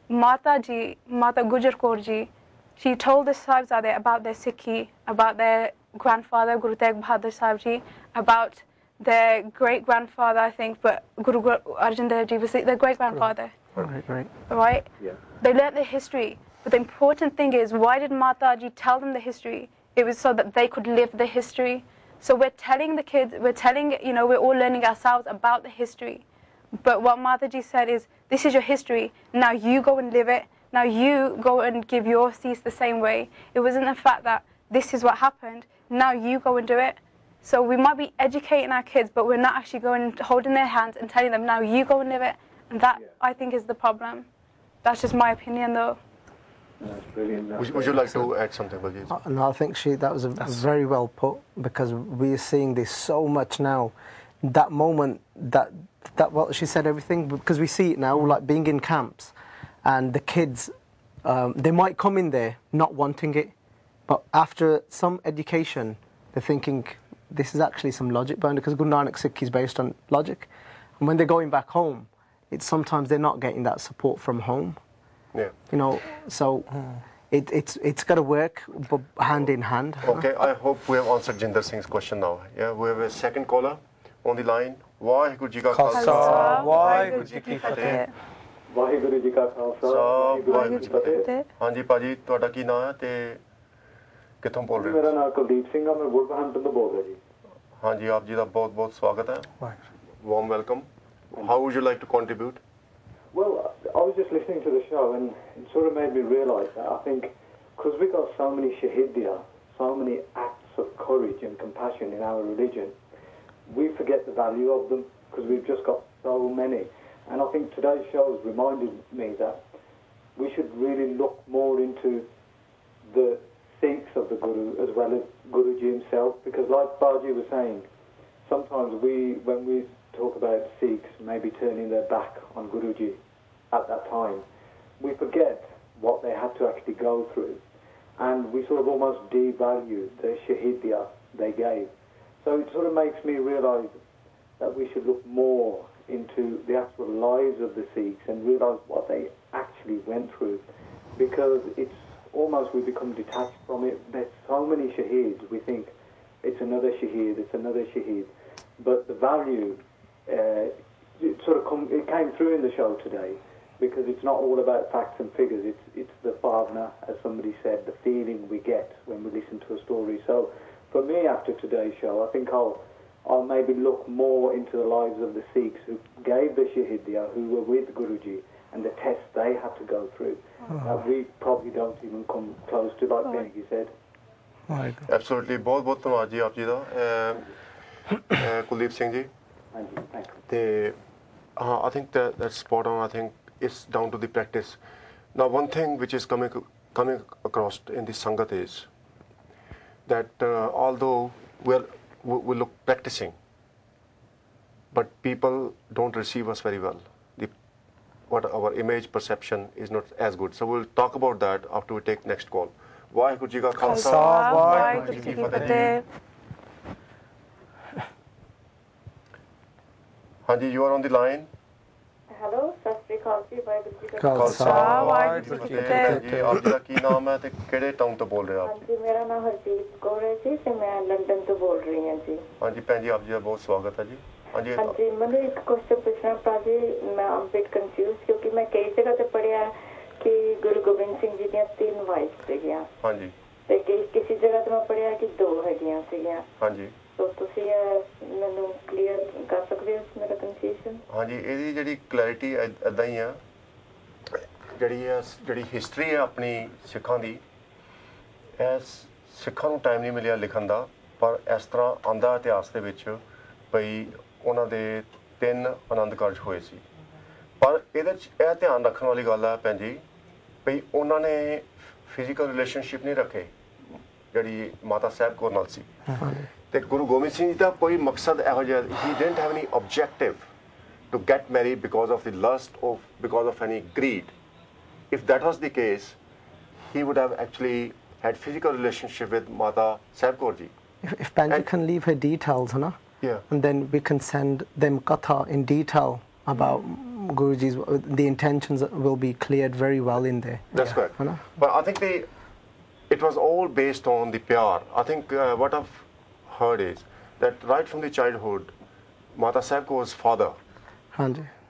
Mata Gujar Kaur ji, she told the Sahibzade about their Sikhi, about their grandfather, Guru Tegh Bahadur Sahib ji, about their great-grandfather, I think, but Guru Arjan Dev ji was their great-grandfather. Right? Yeah. They learnt their history. But the important thing is, why did Mataji tell them the history? It was so that they could live the history. So we're telling the kids, we're all learning ourselves about the history. But what Mataji said is, this is your history, now you go and live it, now you go and give your cease the same way. It wasn't the fact that this is what happened, now you go and do it. So we might be educating our kids, but we're not actually going and holding their hands and telling them, now you go and live it. And that, I think, is the problem. That's just my opinion, though. That's brilliant. Would you like to add something, Baljeet? No, I think that was very well put, because we are seeing this so much now. That moment, well, she said everything, because we see it now, like being in camps, and the kids, they might come in there not wanting it, but after some education, they're thinking, this is actually some logic behind it, because Guru Nanak Sikh is based on logic. And when they're going back home, sometimes they're not getting that support from home. Yeah. You know, so it's got to work hand in hand. Okay, I hope we have answered Jinder Singh's question now. Yeah, we have a second caller on the line. Waheguru Ji Ka Khalsa, Waheguru Ji Ki Fateh. Waheguru Ji Ka Khalsa, Waheguru Ji Ki Fateh. ਹਾਂਜੀ ਭਾਜੀ, ਤੁਹਾਡਾ ਕੀ ਨਾਮ ਹੈ ਤੇ ਕਿੱਥੋਂ ਬੋਲ ਰਹੇ ਹੋ? ਮੇਰਾ ਨਾਮ ਕੁਲਦੀਪ ਸਿੰਘ ਆ, ਮੈਂ ਵੁਲਵਰਹੈਂਪਟਨ ਤੋਂ ਬੋਲ ਰਿਹਾ ਜੀ। ਹਾਂਜੀ, ਆਪ ਜੀ ਦਾ ਬਹੁਤ-ਬਹੁਤ ਸਵਾਗਤ ਹੈ। Warm welcome. How would you like to contribute? Well, I was just listening to the show and it sort of made me realise that I think because we've got so many shahidia, so many acts of courage and compassion in our religion, we forget the value of them because we've just got so many. And I think today's show has reminded me that we should really look more into the Sikhs of the Guru as well as Guruji himself, because like Baji was saying, sometimes when we talk about Sikhs maybe turning their back on Guruji at that time, we forget what they had to actually go through, and we sort of almost devalue the shahidia they gave. So it sort of makes me realise that we should look more into the actual lives of the Sikhs and realise what they actually went through, because it's almost we become detached from it. There's so many shaheeds, we think it's another shaheed, it's another shaheed, but the value it came through in the show today, because it's not all about facts and figures. It's the bhavna, as somebody said, the feeling we get when we listen to a story. So for me, after today's show, I think I'll maybe look more into the lives of the Sikhs who gave the shahidia, who were with Guruji, and the tests they had to go through. That we probably don't even come close to, like Benji said. Absolutely. बहुत धन्यवाद जी आप जी दा Kuldeep Singh ji. I think that's spot on. I think it's down to the practice. Now, one thing which is coming across in this Sangat is that although we look practicing, but people don't receive us very well. what our image perception is not as good. So we'll talk about that after we take next call. Waheguru ji ਕਾ ਖਾਲਸਾ ਵਾਹਿਗੁਰੂ ਜੀ ਕੀ ਫਤਿਹ. ਹਾਂਜੀ, you are on the line. Hello, ਸਤਿ ਸ਼੍ਰੀ ਅਕਾਲ ਜੀ. ਵਾਹਿਗੁਰੂ ਜੀ ਕਾ ਖਾਲਸਾ ਵਾਹਿਗੁਰੂ ਜੀ ਕੀ ਫਤਿਹ ਜੀ. ਆਪ ਜੀ ਦਾ ਕੀ ਨਾਮ ਹੈ ਤੇ ਕਿਹੜੇ ਟਾਊਨ ਤੋਂ ਬੋਲ ਰਹੇ ਹੋ ਆਪ? ਹਾਂਜੀ, ਮੇਰਾ ਨਾਮ ਹਰਜੀਤ ਕੌਰ ਹੈ ਜੀ ਤੇ ਮੈਂ ਲੰਡਨ ਤੋਂ ਬੋਲ ਰਹੀ ਹਾਂ ਜੀ. ਹਾਂਜੀ ਭੈਣ ਜੀ, ਆਪ ਜੀ ਦਾ ਬਹੁਤ ਸਵਾਗਤ ਹੈ ਜੀ. ਹਾਂਜੀ ਹਾਂਜੀ, ਮੈਨੂੰ ਇੱਕ ਕੁਐਸਚਨ ਪੁੱਛਣਾ ਭਾਜੀ. ਮੈਂ ਆਮ ਬਿਟ ਕਨਫਿਊਜ਼ ਕਿਉਂਕਿ ਮੈਂ ਕਈ ਜਗ੍ਹਾ ਤੇ ਪੜ੍ਹਿਆ ਕਿ ਗੁਰੂ ਗੋਬਿੰਦ ਸਿੰਘ ਜੀ ਦੀਆਂ 3 ਵਾਈਫ ਸੀਗੀਆਂ. ਹਾਂਜੀ. ਤੇ ਕਿਸੇ ਜਗ੍ਹਾ ਤੇ ਮੈਂ ਪੜ੍ਹਿਆ ਕਿ 2 ਹੈਗੀਆਂ ਸੀਗੀਆਂ. ਹਾਂਜੀ. ਸੋ ਤੁਸੀਂ ਮੈਨੂੰ ਕਲੀਅਰ ਕਰ ਸਕਦੇ ਹੋ ਮੇਰਾ ਕਨਫਿਊਜ਼ਨ? ਹਾਂਜੀ, ਇਹਦੀ ਜਿਹੜੀ ਕਲੈਰਿਟੀ ਇੱਦਾਂ ਹੀ ਆ, ਜਿਹੜੀ ਹਿਸਟਰੀ ਹੈ ਆਪਣੀ ਸਿੱਖਾਂ ਦੀ, ਸਿੱਖਾਂ ਨੂੰ ਟਾਈਮ ਨਹੀਂ ਮਿਲਿਆ ਲਿਖਣ ਦਾ, ਪਰ ਇਸ ਤਰ੍ਹਾਂ ਆਉਂਦਾ ਇਤਿਹਾਸ ਦੇ ਵਿੱਚ ਭਈ ਉਹਨਾਂ ਦੇ 3 ਆਨੰਦ ਕਾਰਜ ਹੋਏ ਸੀ. ਪਰ ਇਹਦੇ 'ਚ ਇਹ ਧਿਆਨ ਰੱਖਣ ਵਾਲੀ ਗੱਲ ਹੈ ਭੈਣ ਜੀ ਭਈ ਉਹਨਾਂ ਨੇ ਫਿਜ਼ੀਕਲ ਰਿਲੇਸ਼ਨਸ਼ਿਪ ਨਹੀਂ ਰੱਖੇ ਜਿਹੜੀ ਮਾਤਾ ਸਾਹਿਬ ਕੌਰ ਨਾਲ ਸੀ. ਤੇ ਗੁਰੂ ਗੋਬਿੰਦ ਸਿੰਘ ਜੀ ਦਾ ਕੋਈ ਮਕਸਦ ਇਹੋ ਜਿਹਾ, ਹੀ didn't have any objective to get married because of the lust or because of any greed. If that was the case, he would have actually had physical relationship with Mata Sahib Kaur ji. If Panji can leave her details, na? Yeah. And then we can send them katha in detail about Guruji's, the intentions will be cleared very well in there. That's correct. But I think it was all based on the pyar. I think what I've heard is that right from the childhood, Mata Sahib Kaur's father,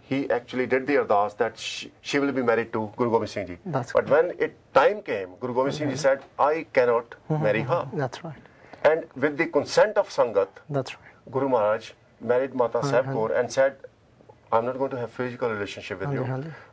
he actually did the ardas that she will be married to Guru Gobind Singh Ji. But when time came, Guru Gobind Singh Ji said, I cannot marry her. That's right. And with the consent of Sangat, that's right, Guru Maharaj married Mata Sahib Kaur and said, I'm not going to have physical relationship with you,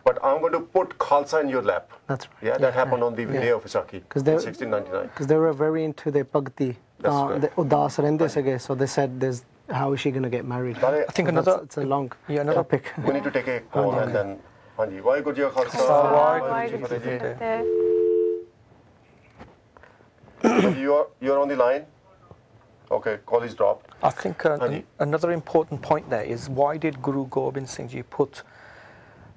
but I'm going to put Khalsa in your lap. That's right. Yeah, that happened on the day of Vaisakhi in 1699. Because they were very into their bhakti. The udas rende sage, so they said, how is she going to get married? I think it's a long topic. We need to take a call and then. Hanji, Vaheguru Ji ka Khalsa, Vaheguru Ji ki Fateh. You're on the line. Okay, call is dropped. I think another important point there is, why did Guru Gobind Singh Ji put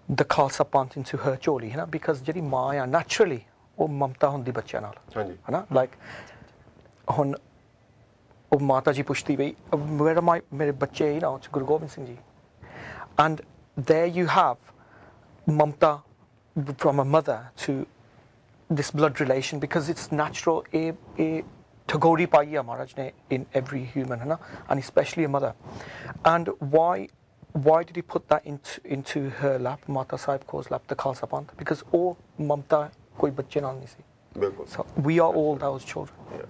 the Khalsa Panth into her choli? Because jehdi maa hai, naturally wo mamta hundi bachya naal. Hanji. Like hun Mata ji pushti bhai, where are mere bacche, it's Guru Gobind Singh Ji. And there you have mamta from a mother to this blood relation, because it's natural. Tagori paiya Maharaj ne in every human, and especially a mother. And why did he put that into her lap, Mata Sahib Kaur's lap, the Khalsa Panth? Because all mamta koi bacche naal nahi si. So we are all those children. Yeah.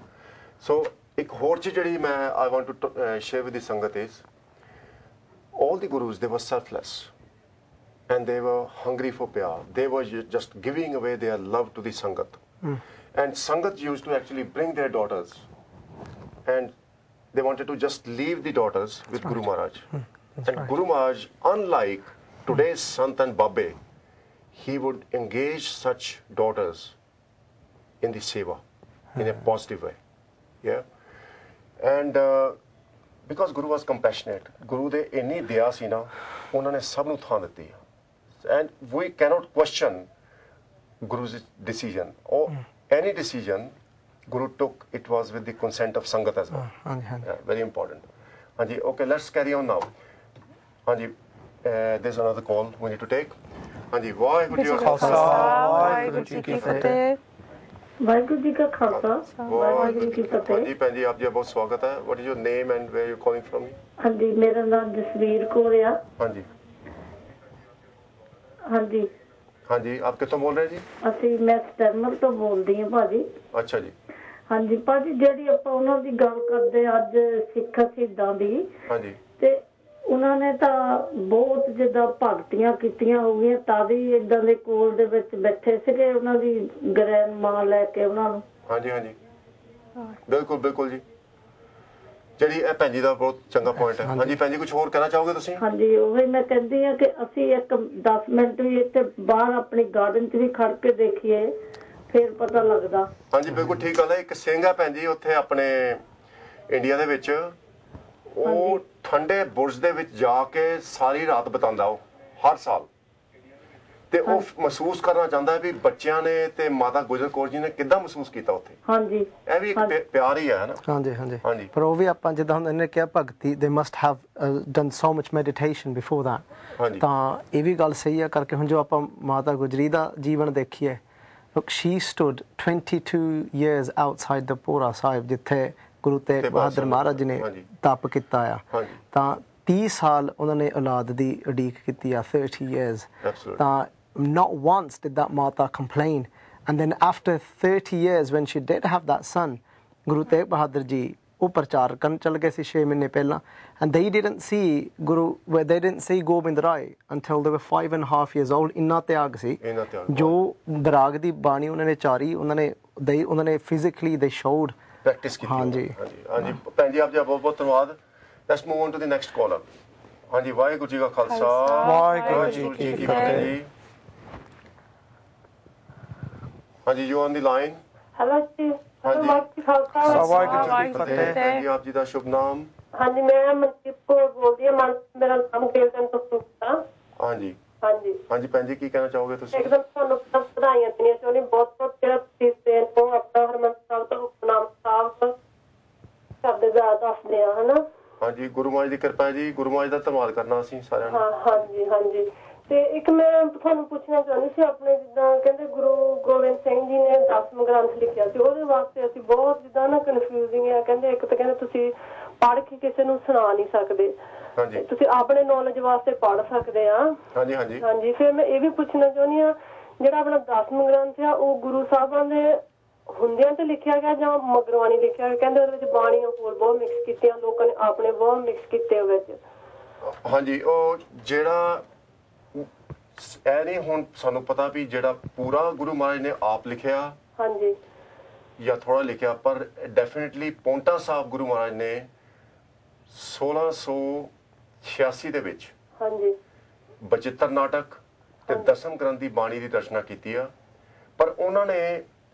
So एक और चीज़ जड़ी मैं I want to share with the Sangat is, all the gurus, they were selfless and they were hungry for pyar. They were just giving away their love to the Sangat. And Sangat used to actually bring their daughters, and they wanted to just leave the daughters with Guru Maharaj. And Guru Maharaj, unlike today's Sant and Babbe, he would engage such daughters in the seva in a positive way. Yeah. And because Guru was compassionate, Guru de ਇੰਨੀ ਦਇਆ ਸੀ ਨਾ, ਉਹਨਾਂ ਨੇ ਸਭ ਨੂੰ ਥਾਂ ਦਿੱਤੀ. And we cannot question Guru's decision or any decision Guru took. It was with the consent of Sangat as well. Yeah, very important. Hanji, okay, let's carry on now. Hanji, there's another call we need to take. Hanji, Vaheguru Ji ka Khalsa, Vaheguru Ji ki Fateh. Waheguru ji ਕਾ ਖਾਲਸਾ, ਵਾਹਿਗੁਰੂ ਜੀ ਕੀ ਫਤਿਹ. ਹਾਂਜੀ ਭੈਣ ਜੀ, ਆਪ ਜੀ ਦਾ ਬਹੁਤ ਸਵਾਗਤ ਹੈ. What is your name and where you calling from? ਹਾਂਜੀ, ਮੇਰਾ ਨਾਮ ਜਸਵੀਰ ਕੌਰ ਆ. ਹਾਂਜੀ. ਹਾਂਜੀ. ਹਾਂਜੀ, ਆਪ ਕਿੱਥੋਂ ਬੋਲ ਰਹੇ ਜੀ? ਅਸੀਂ ਮੈਂ ਸਟਰਮਲ ਤੋਂ ਬੋਲਦੀ ਹਾਂ ਭਾਜੀ. ਅੱਛਾ ਜੀ. ਹਾਂਜੀ ਭਾਜੀ, ਜਿਹੜੀ ਆਪਾਂ ਉਹਨਾਂ ਦੀ ਗੱਲ ਕਰਦੇ ਅੱਜ ਸਿੱਖ ਸ਼ਹੀਦਾਂ ਦੀ, ਹਾਂਜੀ, ਤੇ ਉਹਨਾਂ ਨੇ ਤਾਂ ਬਹੁਤ ਜਿੱਦਾਂ ਭਗਤੀਆਂ ਕੀਤੀਆਂ ਹੋਗੀਆਂ, ਤਾਂ ਵੀ ਇਦਾਂ ਦੇ ਕੋਲ ਦੇ ਵਿੱਚ ਬੈਠੇ ਸੀਗੇ ਉਹਨਾਂ ਦੀ ਗ੍ਰੈਂਡ ਮਾਂ ਲੈ ਕੇ ਉਹਨਾਂ ਨੂੰ. ਹਾਂਜੀ ਹਾਂਜੀ, ਬਿਲਕੁਲ ਬਿਲਕੁਲ ਜੀ. ਜਿਹੜੀ ਇਹ ਭੈਣ ਜੀ ਦਾ ਬਹੁਤ ਚੰਗਾ ਪੁਆਇੰਟ ਹੈ. ਹਾਂਜੀ ਭੈਣ ਜੀ, ਕੁਝ ਹੋਰ ਕਹਿਣਾ ਚਾਹੋਗੇ ਤੁਸੀਂ? ਹਾਂਜੀ, ਉਹੀ ਮੈਂ ਕਹਿੰਦੀ ਹਾਂ ਕਿ ਅਸੀਂ ਇੱਕ 10 ਮਿੰਟ ਵੀ ਇੱਥੇ ਬਾਹਰ ਆਪਣੀ ਗਾਰਡਨ 'ਚ ਵੀ ਖੜ ਕੇ ਦੇਖੀਏ, ਫਿਰ ਪਤਾ ਲੱਗਦਾ. ਹਾਂਜੀ ਬਿਲਕੁਲ ਠੀਕ ਗੱਲ ਹੈ. ਇੱਕ ਸਿੰਘ ਹੈ ਭੈਣ ਜੀ ਉੱਥੇ ਆਪਣੇ ਇੰਡੀਆ ਦੇ ਵਿੱਚ, ਉਹ ਠੰਡੇ ਬੁਰਜ ਦੇ ਵਿੱਚ ਜਾ ਕੇ ਸਾਰੀ ਰਾਤ ਬਿਤਾਉਂਦਾ ਉਹ ਹਰ ਸਾਲ. ਤੇ ਉਹ ਮਹਿਸੂਸ ਕਰਨਾ ਚਾਹੁੰਦਾ ਹੈ ਵੀ ਬੱਚਿਆਂ ਨੇ ਤੇ ਮਾਤਾ ਗੁਜਰ ਕੌਰ ਜੀ ਨੇ ਕਿੱਦਾਂ ਮਹਿਸੂਸ ਕੀਤਾ ਉੱਥੇ। ਹਾਂਜੀ ਇਹ ਵੀ ਇੱਕ ਪਿਆਰ ਹੀ ਹੈ ਨਾ। ਹਾਂਜੀ ਹਾਂਜੀ ਪਰ ਉਹ ਵੀ ਆਪਾਂ ਜਿੱਦਾਂ ਉਹਨੇ ਕਿਹਾ ਭਗਤੀ ਦੇ must have done so much meditation before that. ਤਾਂ ਇਹ ਵੀ ਗੱਲ ਸਹੀ ਹੈ ਕਰਕੇ ਹੁਣ ਜੋ ਆਪਾਂ ਮਾਤਾ ਗੁਜਰੀ ਦਾ ਜੀਵਨ ਦੇਖੀਏ, look she stood 22 years outside the Pora Sahib ਜਿੱਥੇ ਗੁਰੂ ਤੇਗ ਬਹਾਦਰ ਮਹਾਰਾਜ ਨੇ ਤਪ ਕੀਤਾ ਆ। ਤਾਂ 30 ਸਾਲ ਉਹਨਾਂ ਨੇ ਔਲਾਦ ਦੀ ਉਡੀਕ ਕੀਤੀ ਆ, 30 years। ਤਾਂ not once did that Mata complain. And then after 30 years when she did have that son, Guru Tegh Bahadur ji ਉਹ ਪ੍ਰਚਾਰ ਕਰਨ ਚਲ ਗਏ ਸੀ 6 ਮਹੀਨੇ ਪਹਿਲਾਂ। And they didn't see Gobind Rai until they were 5.5 years old। ਇੰਨਾ ਤਿਆਗ ਸੀ ਜੋ ਬਰਾਗ ਦੀ ਬਾਣੀ ਉਹਨਾਂ ਨੇ ਚਾਰੀ, ਉਹਨਾਂ ਨੇ physically they showed ਪ੍ਰੈਕਟਿਸ ਕੀਤੀ। ਹਾਂਜੀ ਹਾਂਜੀ ਭੈਣ ਜੀ ਆਪ ਜੀ ਬਹੁਤ ਬਹੁਤ ਧੰਨਵਾਦ। Let's move on to the next caller. ਹਾਂਜੀ ਵਾਹਿਗੁਰੂ ਜੀ ਕਾ ਖਾਲਸਾ ਵਾਹਿਗੁਰੂ ਜੀ ਕੀ ਫਤਿਹ ਜੀ। ਹਾਂਜੀ you on the line. Hello ਜੀ। ਹਾਂਜੀ ਵਾਹਿਗੁਰੂ ਜੀ ਕੀ ਫਤਿਹ ਜੀ। ਆਪ ਜੀ ਦਾ ਸ਼ੁਭ ਨਾਮ। ਹਾਂਜੀ ਮੈਂ ਮਨਦੀਪ ਕੌਰ ਬੋਲਦੀ ਹਾਂ। ਮੇਰਾ ਨਾਮ ਗੇਲਟਨ ਤੋਂ ਸੁਖਤਾ। ਹਾਂਜੀ ਹਾਂਜੀ ਹਾਂਜੀ ਭੈਣ ਜੀ ਕੀ ਕਹਿਣਾ ਚਾਹੋਗੇ ਤੁਸੀਂ? ਇੱਕਦਮ ਤੁਹਾਨੂੰ ਵਧਾਈਆਂ ਦੇਣੀਆਂ ਚਾਹੁੰਦੀ ਬਹੁਤ ਬਹੁਤ ਜਿਹੜਾ ਤੁਸੀਂ ਦੇਣ ਤੋਂ ਆਪਣਾ ਹਰਮੰਦਰ ਸਾਹਿਬ ਤੋਂ ਹੁਕਮਨਾਮ ਸਾਹਿਬ ਕਰਦੇ ਜਾ ਦੱਸਦੇ ਆ ਹਨਾ। ਹਾਂਜੀ ਗੁਰੂ ਮਹਾਰਾਜ ਦੀ ਕਿਰਪਾ ਹੈ ਜੀ। ਗੁਰੂ ਮਹਾਰਾਜ ਦਾ ਧੰਨਵਾਦ ਕਰਨਾ ਅਸੀਂ ਸਾਰਿਆਂ ਨੂੰ। ਹਾਂਜੀ ਹਾਂਜੀ ਤੇ ਇੱਕ ਮੈਂ ਤੁਹਾਨੂੰ ਪੁੱਛਣਾ ਚਾਹੁੰਦੀ ਸੀ ਆਪਣੇ ਜਿੱਦਾਂ ਕਹਿੰਦੇ ਗੁਰੂ ਗੋਬਿੰਦ ਸਿੰਘ ਜੀ ਨੇ 10ਵਾਂ ਗ੍ਰੰਥ ਲਿਖਿਆ ਸੀ, ਉਹਦੇ ਵਾਸਤੇ ਅਸੀਂ ਬਹੁਤ ਜਿੱਦਾਂ ਨਾ ਕਨਫਿਊਜ਼ਿੰਗ ਆ। ਕਹਿੰਦੇ ਇੱਕ ਤਾਂ ਕਹਿੰਦੇ ਤੁਸੀਂ ਪੜ੍ਹ ਕੇ ਕਿਸੇ ਨੂੰ ਸੁਣਾ ਨਹੀਂ ਸਕਦੇ, ਤੁਸੀਂ ਆਪਣੇ ਨੌਲੇਜ ਵਾਸਤੇ ਪੜ੍ਹ ਸਕਦੇ ਆ। ਹਾਂਜੀ ਫਿਰ ਮੈਂ ਇਹ ਵੀ ਪੁੱਛਣਾ ਚਾਹੁੰਦੀ ਹਾਂ ਜਿਹੜਾ ਆਪਣਾ 10ਵਾਂ ਗ੍ਰੰਥ ਆ ਉਹ ਗੁਰੂ ਸਾਹਿਬਾਂ ਦੇ ਹੁੰਦਿਆਂ ਤੇ ਲਿਖਿਆ ਗਿਆ ਜਾਂ ਮਗਰੋਂ ਨਹੀਂ ਲਿਖਿਆ ਗਿਆ? ਕਹਿੰਦੇ ਉਹਦੇ ਵਿੱਚ ਬਾਣੀਆਂ ਹੋਰ ਬਹੁਤ ਮਿਕਸ ਕੀਤੀਆਂ, ਲੋਕਾਂ ਨੇ ਆਪਣੇ ਬਹੁਤ ਮਿਕਸ ਕੀਤੇ ਉਹਦੇ ਵਿੱਚ। ਹਾਂਜੀ ਉਹ ਜਿਹੜਾ ਇਹ ਨਹੀਂ ਹੁਣ ਸਾਨੂੰ ਪਤਾ ਵੀ ਜਿਹੜਾ ਪੂਰਾ ਗੁਰੂ ਮਹਾਰਾਜ ਨੇ ਆਪ ਲਿਖਿਆ ਹਾਂਜੀ ਜਾਂ ਥੋੜਾ ਲਿਖਿਆ, ਪਰ ਡੈਫੀਨਿਟਲੀ ਪੌਂਟਾ ਸਾਹਿਬ ਗੁਰੂ ਮਹਾਰਾਜ ਨੇ 1686 ਦੇ ਵਿੱਚ ਹਾਂਜੀ ਬਚਿੱਤਰ ਨਾਟਕ ਤੇ ਦਸਮ ਗ੍ਰੰਥ ਦੀ ਬਾਣੀ ਦੀ ਰਚਨਾ ਕੀਤੀ ਆ। ਪਰ ਉਹਨਾਂ ਨੇ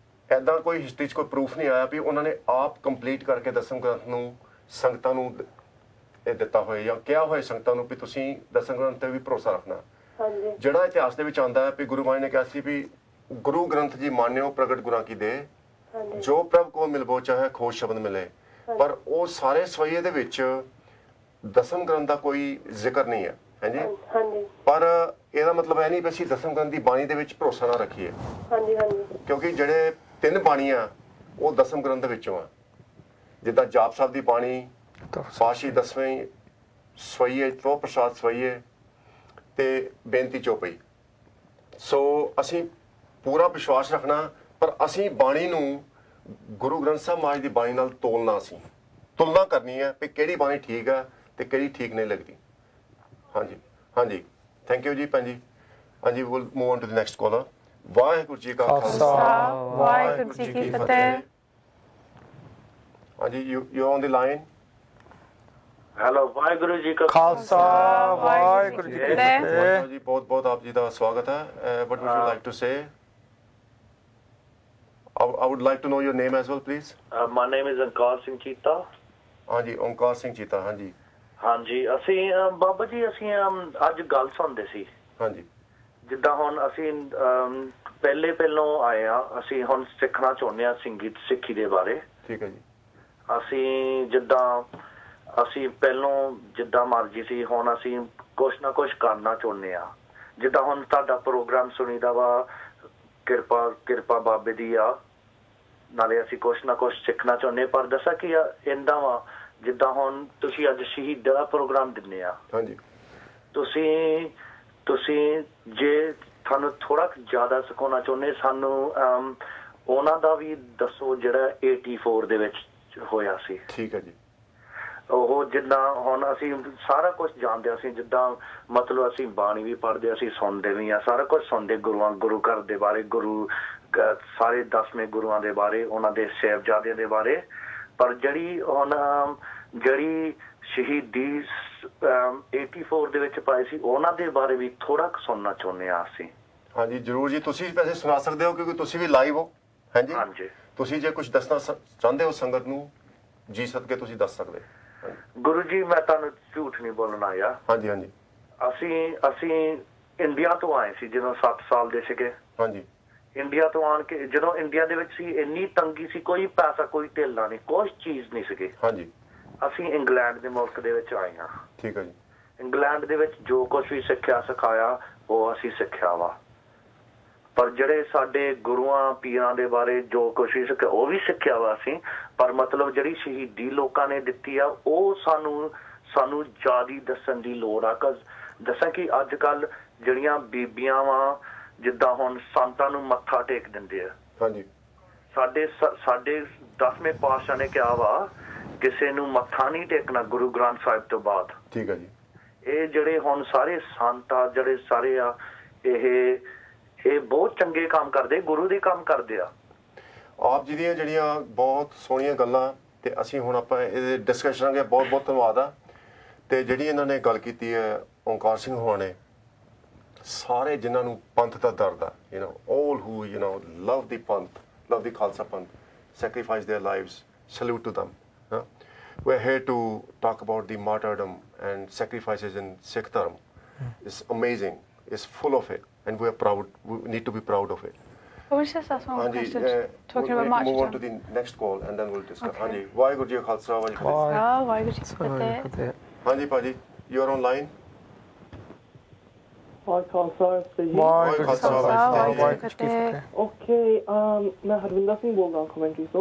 ਐਦਾਂ ਕੋਈ ਹਿਸਟਰੀ 'ਚ ਕੋਈ ਪ੍ਰੂਫ ਨਹੀਂ ਆਇਆ ਵੀ ਉਹਨਾਂ ਨੇ ਆਪ ਕੰਪਲੀਟ ਕਰਕੇ ਦਸਮ ਗ੍ਰੰਥ ਨੂੰ ਸੰਗਤਾਂ ਨੂੰ ਦਿੱਤਾ ਹੋਇਆ ਜਾਂ ਕਿਹਾ ਹੋਇਆ ਸੰਗਤਾਂ ਨੂੰ ਵੀ ਤੁਸੀਂ ਦਸਮ ਗ੍ਰੰਥ ਤੇ ਵੀ ਭਰੋਸਾ ਰੱਖਣਾ। ਜਿਹੜਾ ਇਤਿਹਾਸ ਦੇ ਵਿੱਚ ਆਉਂਦਾ ਹੈ ਵੀ ਗੁਰੂ ਮਹਾਰਾਜ ਨੇ ਕਿਹਾ ਸੀ ਵੀ ਗੁਰੂ ਗ੍ਰੰਥ ਜੀ ਮਾਨਿਓ ਪ੍ਰਗਟ ਗੁਰਾਂ ਕੀ ਦੇ ਜੋ ਪ੍ਰਭ ਕੋ ਮਿਲਬੋ ਚਾਹੇ ਖੋਜ ਸ਼ਬਦ ਮਿਲੇ। ਪਰ ਉਹ ਸਾਰੇ ਸਵਈਏ ਦੇ ਵਿੱਚ ਦਸਮ ਗ੍ਰੰਥ ਦਾ ਕੋਈ ਜ਼ਿਕਰ ਨਹੀਂ ਹੈ। ਹਾਂਜੀ ਪਰ ਇਹਦਾ ਮਤਲਬ ਇਹ ਨਹੀਂ ਵੀ ਅਸੀਂ ਦਸਮ ਗ੍ਰੰਥ ਦੀ ਬਾਣੀ ਦੇ ਵਿੱਚ ਭਰੋਸਾ ਨਾ ਰੱਖੀਏ। ਕਿਉਂਕਿ ਜਿਹੜੇ 3 ਬਾਣੀਆਂ ਉਹ ਦਸਮ ਗ੍ਰੰਥ ਦੇ ਵਿੱਚੋਂ ਆ, ਜਿੱਦਾਂ ਜਾਪ ਸਾਹਿਬ ਦੀ ਬਾਣੀ, ਪਾਸ਼ੀ 10ਵੇਂ ਸਵਈਏ, ਚੌ ਪ੍ਰਸਾਦ ਸਵਈਏ ਤੇ ਬੇਨਤੀ ਚੌਪਈ। ਸੋ ਅਸੀਂ ਪੂਰਾ ਵਿਸ਼ਵਾਸ ਰੱਖਣਾ, ਪਰ ਅਸੀਂ ਬਾਣੀ ਨੂੰ ਗੁਰੂ ਗ੍ਰੰਥ ਸਾਹਿਬ ਮਹਾਰਾਜ ਦੀ ਬਾਣੀ ਨਾਲ ਤੋਲਣਾ, ਅਸੀਂ ਤੁਲਨਾ ਕਰਨੀ ਹੈ ਵੀ ਕਿਹੜੀ ਬਾਣੀ ਠੀਕ ਹੈ ਤੇ ਕਿਹੜੀ ਠੀਕ ਨਹੀਂ ਲੱਗਦੀ। ਹਾਂਜੀ ਥੈਂਕ ਯੂ ਜੀ ਭੈਣ ਜੀ। ਹਾਂਜੀ will move on to the next caller. Waheguru ji ਕਾ ਖਾਲਸਾ ਵਾਹਿਗੁਰੂ ਜੀ ਕੀ ਫਤਿਹ। ਹਾਂਜੀ you on the line. Hello Waheguru ji ਕਾ ਖਾਲਸਾ ਵਾਹਿਗੁਰੂ ਜੀ ਕੀ ਫਤਿਹ ਜੀ। ਬਹੁਤ ਬਹੁਤ ਆਪ ਜੀ ਦਾ ਸਵਾਗਤ ਹੈ। What would you like to say? I would like to know your name as well, please. My name is Onkar Singh Cheeta. ਹਾਂਜੀ ਓਂਕਾਰ ਸਿੰਘ ਚੀਤਾ। ਹਾਂਜੀ ਅਸੀਂ ਬਾਬਾ ਜੀ ਅਸੀਂ ਅੱਜ ਗੱਲ ਸੁਣਦੇ ਸੀ। ਹਾਂਜੀ ਜਿੱਦਾਂ ਹੁਣ ਅਸੀਂ ਪਹਿਲੋਂ ਆਏ ਆ, ਅਸੀਂ ਹੁਣ ਸਿੱਖਣਾ ਚਾਹੁੰਦੇ ਆ ਸਿੱਖੀ ਦੇ ਬਾਰੇ। ਠੀਕ ਹੈ ਜੀ। ਅਸੀਂ ਜਿੱਦਾਂ ਅਸੀਂ ਪਹਿਲੋਂ ਜਿੱਦਾਂ ਮਰਜ਼ੀ ਸੀ, ਹੁਣ ਅਸੀਂ ਕੁਛ ਨਾ ਕੁਛ ਕਰਨਾ ਚਾਹੁੰਦੇ ਆ। ਜਿੱਦਾਂ ਹੁਣ ਤੁਹਾਡਾ ਪ੍ਰੋਗਰਾਮ ਸੁਣੀਦਾ ਵਾ, ਕਿਰਪਾ ਬਾਬੇ ਦੀ ਆ, ਨਾਲੇ ਅਸੀਂ ਕੁਛ ਨਾ ਕੁਛ ਸਿੱਖਣਾ ਚਾਹੁੰਦੇ। ਪਰ ਦੱਸਾਂ ਕੀ ਆ ਇੰਦਾ ਵਾ, ਜਿੱਦਾਂ ਹੁਣ ਤੁਸੀਂ ਅੱਜ ਸ਼ਹੀਦ ਦਾ ਪ੍ਰੋਗਰਾਮ ਦਿੰਦੇ ਆ। ਹਾਂਜੀ ਤੁਸੀਂ ਜੇ ਤੁਹਾਨੂੰ ਥੋੜਾ ਜ਼ਿਆਦਾ ਸਿਖਾਉਣਾ ਚਾਹੁੰਦੇ ਸਾਨੂੰ ਉਹਨਾਂ ਦਾ ਵੀ ਦੱਸੋ ਜਿਹੜਾ 84 ਦੇ ਵਿੱਚ ਹੋਇਆ ਸੀ। ਠੀਕ ਹੈ ਜੀ। ਉਹ ਜਿੱਦਾਂ ਹੁਣ ਅਸੀਂ ਸਾਰਾ ਕੁਝ ਜਾਣਦੇ ਅਸੀਂ, ਜਿੱਦਾਂ ਮਤਲਬ ਅਸੀਂ ਬਾਣੀ ਵੀ ਪੜ੍ਹਦੇ, ਅਸੀਂ ਸੁਣਦੇ ਵੀ ਆ, ਸਾਰਾ ਕੁਝ ਸੁਣਦੇ ਗੁਰੂ ਘਰ ਦੇ ਬਾਰੇ, ਗੁਰੂ ਸਾਰੇ 10ਵੇਂ ਗੁਰੂਆਂ ਦੇ ਬਾਰੇ, ਉਹਨਾਂ ਦੇ ਸਾਹਿਬਜ਼ਾਦਿਆਂ ਦੇ ਬਾਰੇ। ਪਰ ਜਿਹੜੀ ਸ਼ਹੀਦੀ 84 ਦੇ ਵਿੱਚ ਪਾਈ ਸੀ ਉਹਨਾਂ ਦੇ ਬਾਰੇ ਵੀ ਥੋੜਾ ਸੁਣਨਾ ਚਾਹੁੰਦੇ ਆ ਅਸੀਂ। ਹਾਂਜੀ ਜ਼ਰੂਰ ਜੀ, ਤੁਸੀਂ ਵੈਸੇ ਸੁਣਾ ਸਕਦੇ ਹੋ ਕਿਉਂਕਿ ਤੁਸੀਂ ਵੀ ਲਾਈਵ ਹੋ। ਹਾਂਜੀ ਤੁਸੀਂ ਜੇ ਕੁਝ ਦੱਸਣਾ ਚਾਹੁੰਦੇ ਹੋ ਸੰਗਤ ਨੂੰ, ਜੀ ਸਦਕੇ ਤੁਸੀਂ ਦੱਸ ਸਕਦੇ। ਗੁਰੂ ਜੀ ਮੈਂ ਤੁਹਾਨੂੰ ਝੂਠ ਨਹੀਂ ਬੋਲਣਾ ਆ। ਹਾਂਜੀ ਅਸੀਂ ਇੰਡੀਆ ਤੋਂ ਆਏ ਸੀ ਜਦੋਂ 7 ਸਾਲ ਦੇ ਸੀਗੇ। ਹਾਂਜੀ। ਇੰਡੀਆ ਤੋਂ ਆਣ ਕੇ ਜਦੋਂ ਇੰਡੀਆ ਦੇ ਵਿੱਚ ਸੀ ਇੰਨੀ ਤੰਗੀ ਸੀ, ਕੋਈ ਪੈਸਾ ਕੋਈ ਧੇਲਾ ਨਹੀਂ, ਕੁਛ ਚੀਜ਼ ਨਹੀਂ ਸੀਗੇ। ਹਾਂਜੀ। ਅਸੀਂ ਇੰਗਲੈਂਡ ਦੇ ਮੁਲਕ ਦੇ ਵਿੱਚ ਆਏ ਹਾਂ। ਠੀਕ ਹੈ ਜੀ। ਇੰਗਲੈਂਡ ਦੇ ਵਿੱਚ ਜੋ ਕੁਛ ਵੀ ਸਿੱਖਿਆ ਸਿਖਾਇਆ ਉਹ ਅਸੀਂ ਸਿੱਖਿਆ ਵਾ, ਪਰ ਜਿਹੜੇ ਸਾਡੇ ਗੁਰੂਆਂ ਪੀਰਾਂ ਦੇ ਬਾਰੇ ਜੋ ਕੁਛ ਵੀ ਸਿੱਖਿਆ ਉਹ ਵੀ ਸਿੱਖਿਆ ਵਾ ਅਸੀਂ, ਪਰ ਮਤਲਬ ਜਿਹੜੀ ਸ਼ਹੀਦੀ ਲੋਕਾਂ ਨੇ ਦਿੱਤੀ ਆ ਉਹ ਸਾਨੂੰ ਜ਼ਿਆਦਾ ਦੱਸਣ ਦੀ ਲੋੜ ਆ। ਦੱਸਾਂ ਕਿ ਅੱਜ ਕੱਲ ਜਿਹੜੀਆਂ ਬੀਬੀਆਂ ਵਾ ਜਿੱਦਾਂ ਹੁਣ ਸੰਤਾਂ ਨੂੰ ਮੱਥਾ ਟੇਕ ਦਿੰਦੇ ਆ। ਹਾਂਜੀ। ਸਾਡੇ 10ਵੇਂ ਪਾਤਸ਼ਾਹ ਨੇ ਕਿਹਾ ਵਾ ਕਿਸੇ ਨੂੰ ਮੱਥਾ ਨਹੀਂ ਟੇਕਣਾ ਗੁਰੂ ਗ੍ਰੰਥ ਸਾਹਿਬ ਤੋਂ ਬਾਅਦ। ਠੀਕ ਹੈ ਜੀ। ਇਹ ਜਿਹੜੇ ਹੁਣ ਸਾਰੇ ਸੰਤ ਆ ਜਿਹੜੇ ਸਾਰੇ ਆ ਇਹ ਬਹੁਤ ਚੰਗੇ ਕੰਮ ਕਰਦੇ, ਗੁਰੂ ਦੇ ਕੰਮ ਕਰਦੇ ਆ। ਆਪ ਜੀ ਦੀਆਂ ਜਿਹੜੀਆਂ ਬਹੁਤ ਸੋਹਣੀਆਂ ਗੱਲਾਂ ਤੇ ਅਸੀਂ ਹੁਣ ਆਪਾਂ ਇਹਦੇ ਡਿਸਕਸ਼ਨ ਕਰਾਂਗੇ। ਬਹੁਤ ਬਹੁਤ ਧੰਨਵਾਦ ਆ। ਤੇ ਜਿਹੜੀ ਇਹਨਾਂ ਨੇ ਗੱਲ ਕੀਤੀ ਹੈ ਓਂਕਾਰ ਸਿੰਘ ਹੋਣਾ ਨੇ, ਸਾਰੇ ਜਿਨ੍ਹਾਂ ਨੂੰ ਪੰਥ ਦਾ ਦਰਦ ਆ, all who love the Panth, love the Khalsa Panth, sacrifice their lives, salute to them. We're here to talk about the martyrdom and sacrifices in Sikh Dharm. It's amazing. It's full of it, and we're proud. We need to be proud of it. I wish just ask one question. Talking about martyrdom. Move on to the next call, and then we'll discuss. Hanji, Waheguru Ji Ka Khalsa, Waheguru Ji Ki Fateh. Hanji, Paji, you're online. Okay, मैं हरविंदर सिंह बोल रहा हूँ commentary से।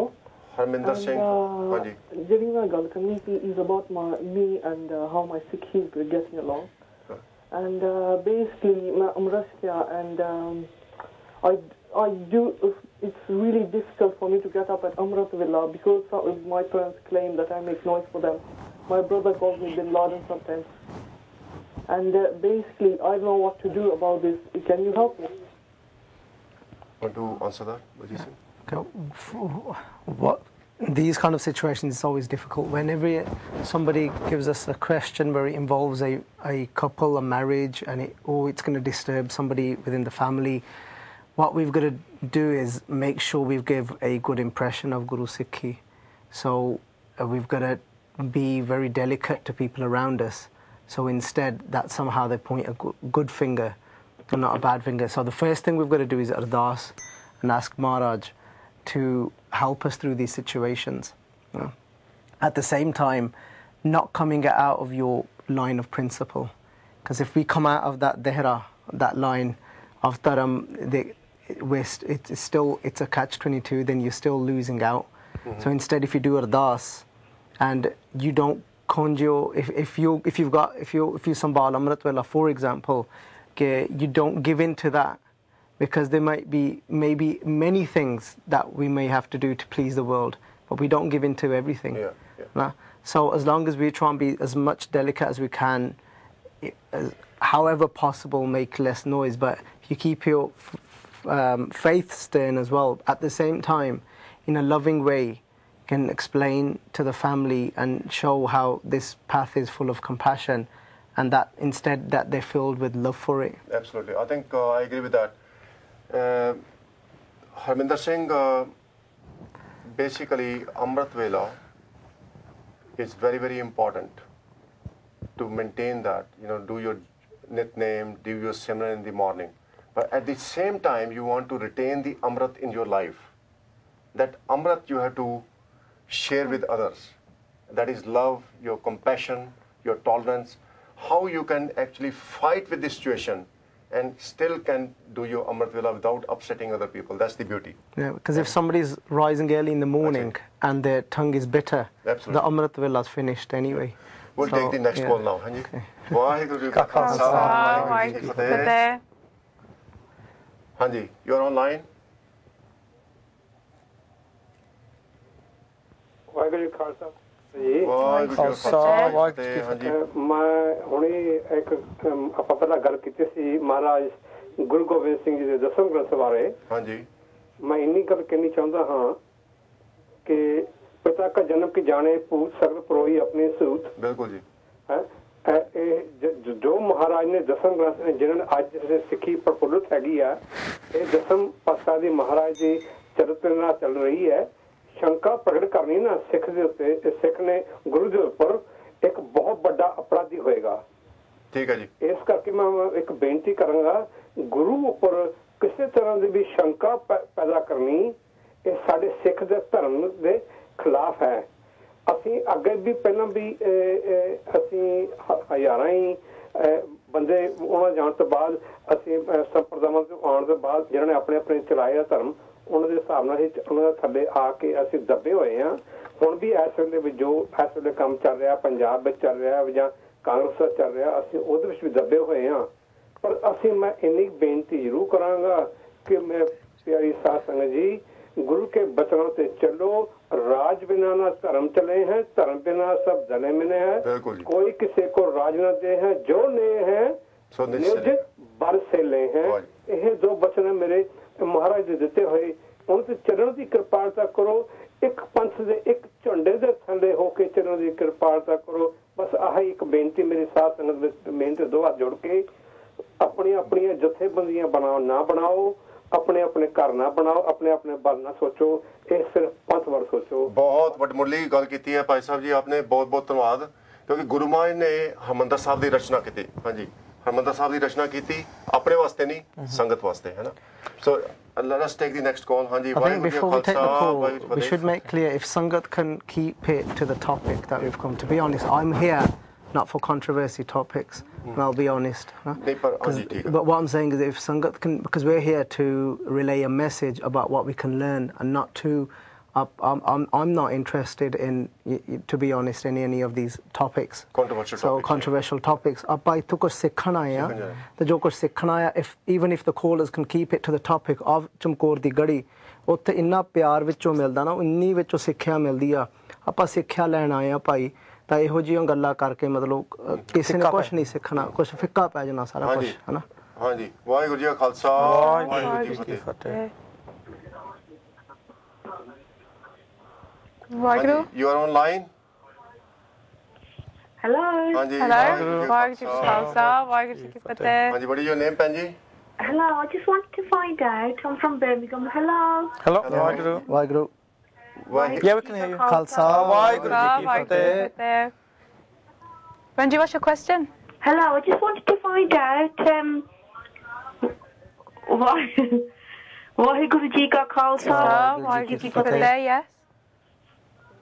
हरविंदर सिंह, हाँ जी। जब मैं गल करनी थी is about me and how my Sikhs were getting along. And basically मैं अमृत किया and I do. It's really difficult for me to get up at Amrit Villa because my parents claim that I make noise for them. My brother calls me Bin Laden sometimes. And basically, I don't know what to do about this. Can you help me? Want to answer that? What do you say? These kind of situations is always difficult. Whenever somebody gives us a question where it involves a couple, a marriage, and it's going to disturb somebody within the family, what we've got to do is make sure we give a good impression of Guru Sikhi. So we've got to be very delicate to people around us. So instead, that somehow they point a good finger and not a bad finger. So the first thing we've got to do is ardas and ask Maharaj to help us through these situations. At the same time, not coming out of your line of principle. Because if we come out of that dehra, that line of dharam, it's a catch-22, then you're still losing out. So instead, if you do ardas and you don't conjure, if you sambal Amrit Vela, for example, you don't give in to that, because there might be maybe many things that we may have to do to please the world, but we don't give in to everything. So as long as we try and be as much delicate as we can, however possible, make less noise, but if you keep your faith stern as well, at the same time, in a loving way, can explain to the family and show how this path is full of compassion, and that instead that they're filled with love for it. Absolutely. I think I agree with that. Harminder Singh, basically Amrit Vela is very, very important to maintain that, do your nitnem, do your simran in the morning. But at the same time, you want to retain the Amrit in your life. That Amrit you have to share with others. That is love, your compassion, your tolerance, how you can actually fight with the situation and still can do your Amrit Vela without upsetting other people. That's the beauty. Yeah, because if somebody's rising early in the morning and their tongue is bitter, the Amrit Vela is finished anyway. We'll take the next call now. Hanji. Waheguru Ji Ka Khalsa, Waheguru Ji Ki Fateh. Hanji, you're online. Waheguru ji Khalsa ਜੀ ਮੈਂ ਹੁਣੇ ਇੱਕ ਆਪਾਂ ਪਹਿਲਾਂ ਗੱਲ ਕੀਤੀ ਸੀ ਮਹਾਰਾਜ ਗੁਰੂ ਗੋਬਿੰਦ ਸਿੰਘ ਜੀ ਦੇ ਦਸਮ ਗ੍ਰੰਥ ਬਾਰੇ। ਹਾਂਜੀ, ਮੈਂ ਇੰਨੀ ਗੱਲ ਕਹਿਣੀ ਚਾਹੁੰਦਾ ਹਾਂ ਕਿ ਪਿਤਾ ਕਾ ਜਨਮ ਕੀ ਜਾਣੇ ਪੂਤ ਸਗਲ ਪਰੋਈ ਆਪਣੇ ਸੂਤ। ਬਿਲਕੁਲ ਜੀ। ਜੋ ਮਹਾਰਾਜ ਨੇ ਦਸਮ ਗ੍ਰੰਥ ਨੇ ਜਿਹਨਾਂ ਨੇ ਅੱਜ ਸਿੱਖੀ ਪ੍ਰਫੁੱਲਤ ਹੈਗੀ ਆ, ਇਹ ਦਸਮ ਪਾਤਸ਼ਾਹ ਦੀ ਮਹਾਰਾਜ ਦੀ ਚਰਿੱਤਰ ਨਾਲ ਚੱਲ ਰਹੀ ਹੈ। शंका प्रगट करनी ना सिख दे उत्ते, सिख ने गुरु दे उपर एक बहुत बड़ा अपराधी होएगा। ਠੀਕ ਹੈ ਜੀ। ਇਸ ਕਰਕੇ ਮੈਂ ਇੱਕ ਬੇਨਤੀ ਕਰਾਂਗਾ, ਗੁਰੂ ਉੱਪਰ ਕਿਸੇ ਤਰ੍ਹਾਂ ਦੀ ਵੀ ਸ਼ੰਕਾ ਪੈਦਾ ਕਰਨੀ ਇਹ ਸਾਡੇ ਸਿੱਖ ਦੇ ਧਰਮ ਦੇ ਖਿਲਾਫ ਹੈ। ਅਸੀਂ ਅੱਗੇ ਵੀ ਪਹਿਲਾਂ ਵੀ ਅਸੀਂ ਹਜ਼ਾਰਾਂ ਹੀ ਬੰਦੇ ਉਹਨਾਂ ਜਾਣ ਤੋਂ ਬਾਅਦ ਅਸੀਂ ਸੰਪਰਦਾਵਾਂ ਤੋਂ ਆਉਣ ਤੋਂ ਬਾਅਦ ਜਿਹਨਾਂ ਨੇ ਆਪਣੇ ਆਪਣੇ ਚਲਾਏ ਆ ਧਰਮ, ਉਹਨਾਂ ਦੇ ਹਿਸਾਬ ਨਾਲ ਹੀ ਉਹਨਾਂ ਦੇ ਥੱਲੇ ਆ ਕੇ ਅਸੀਂ ਦੱਬੇ ਹੋਏ ਹਾਂ। ਹੁਣ ਵੀ ਇਸ ਵੇਲੇ ਵਿੱਚ ਜੋ ਇਸ ਵੇਲੇ ਕੰਮ ਚੱਲ ਰਿਹਾ ਪੰਜਾਬ ਵਿੱਚ ਚੱਲ ਰਿਹਾ ਜਾਂ ਕਾਂਗਰਸ ਵਿੱਚ ਚੱਲ ਰਿਹਾ, ਅਸੀਂ ਉਹਦੇ ਵਿੱਚ ਵੀ ਦੱਬੇ ਹੋਏ ਹਾਂ। ਪਰ ਅਸੀਂ ਮੈਂ ਇੰਨੀ ਬੇਨਤੀ ਜ਼ਰੂਰ ਕਰਾਂਗਾ ਕਿ ਮੈਂ ਪਿਆਰੀ ਸਾਧ ਸੰਗਤ ਜੀ, गुरु के बचनों से चलो, राज बिना ना धर्म चले हैं, धर्म बिना सब जने मिले हैं, कोई किसी को राज न दे है, जो ने हैं नियोजित बर से ले हैं। यह दो बचन मेरे महाराज दे दिते हुए उनसे चरण की कृपालता करो, एक पंथ दे एक झंडे दे थले होके चरण की कृपालता करो। बस आह एक बेनती मेरी साथ संगत बेनती दो हाथ जोड़ के अपनी अपनी जथेबंदियां बनाओ ना बनाओ, अपने अपने घर ना बनाओ, अपने अपने बल ना सोचो, ये सिर्फ पंथ बार सोचो। बहुत वडमुली गल की है भाई साहब जी, आपने बहुत बहुत धन्यवाद, क्योंकि गुरु महाराज ने हरमंदर साहब की रचना की। हाँ जी, हरमंदर साहब की रचना की अपने वास्ते नहीं, संगत वास्ते, है ना। So let us take the next call. हाँ जी, I think before we take the call, we should make clear if Sangat can keep it to the topic that we've come. To be honest, I'm here not for controversy topics, and I'll be honest. But what I'm saying is if Sangat can, because we're here to relay a message about what we can learn and not to, I'm not interested in, to be honest, in any of these topics. Controversial topics. ਆਪਾਂ ਇੱਥੋਂ ਕੁਝ ਸਿੱਖਣ ਆਏ ਆ, ਤੇ ਜੋ ਕੁਝ ਸਿੱਖਣ ਆਇਆ, even if the callers can keep it to the topic of Chamkaur ਦੀ ਗੜੀ, ਉੱਥੇ ਇੰਨਾ ਪਿਆਰ ਵਿੱਚੋਂ ਮਿਲਦਾ ਨਾ, ਇੰਨੀ ਵਿੱਚੋਂ ਸਿੱਖਿਆ ਮਿਲਦੀ ਆ। ਆਪਾਂ ਸਿੱਖਿਆ ਲੈਣ ਆਏ ਆ ਭਾਈ, ਤਾਂ ਇਹੋ ਜਿਹੀਆਂ ਗੱਲਾਂ ਕਰਕੇ ਮਤਲਬ ਕਿਸੇ ਨੇ ਕੁਝ ਨਹੀਂ ਸਿੱਖਣਾ, ਕੁਝ ਫਿੱਕਾ ਪੈ ਜਾਣਾ ਸਾਰਾ ਕੁਝ, ਹੈ ਨਾ। ਹਾਂਜੀ, ਵਾਹਿਗੁਰੂ ਜੀ ਕਾ ਖਾਲਸਾ, ਵਾਹਿਗੁਰੂ ਜੀ ਕੀ ਫਤਿਹ। Wagyu. You are online. Hello. ਹਾਂਜੀ, Hello. Wagyu ji ka khalsa, Wagyu ji ki fateh. ਹਾਂਜੀ, what is your name, Panji? Hello, I just wanted to find out. I'm from Birmingham. Hello. Hello. Wagyu. Wagyu. Yeah, we can hear you. Khalsa. Wagyu ji ki fateh. Panji, what's your question? Hello, I just wanted to find out Waheguru ji ka khalsa, Wagyu ji ki fateh, yes.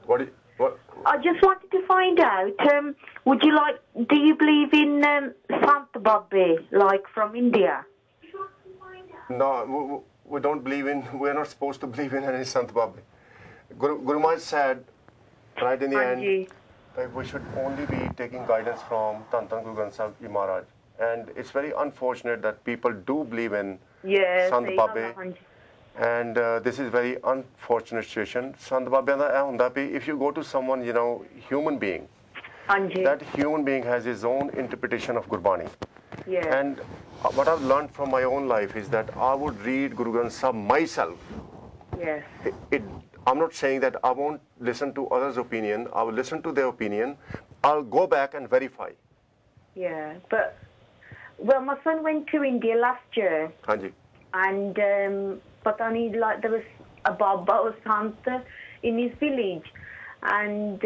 What? I just wanted to find out, do you believe in Sant Babbe, like from India? No, we don't believe in, we're not supposed to believe in any Sant Babbe. Guru Maharaj said, right in the end, that we should only be taking guidance from Dhan Dhan Guru Granth Sahib Ji Maharaj. And it's very unfortunate that people do believe in Sant Babbe. And this is very unfortunate situation. Sant Babbe da eh hunda bhi, if you go to someone, you know, human being, that human being has his own interpretation of Gurbani. And what I've learned from my own life is that I would read Guru Granth Sahib myself. I'm not saying that I won't listen to others' opinion. I will listen to their opinion. I'll go back and verify. But well, my son went to India last year. Hanji. And patani, like there was a Baba or Sant in his village, and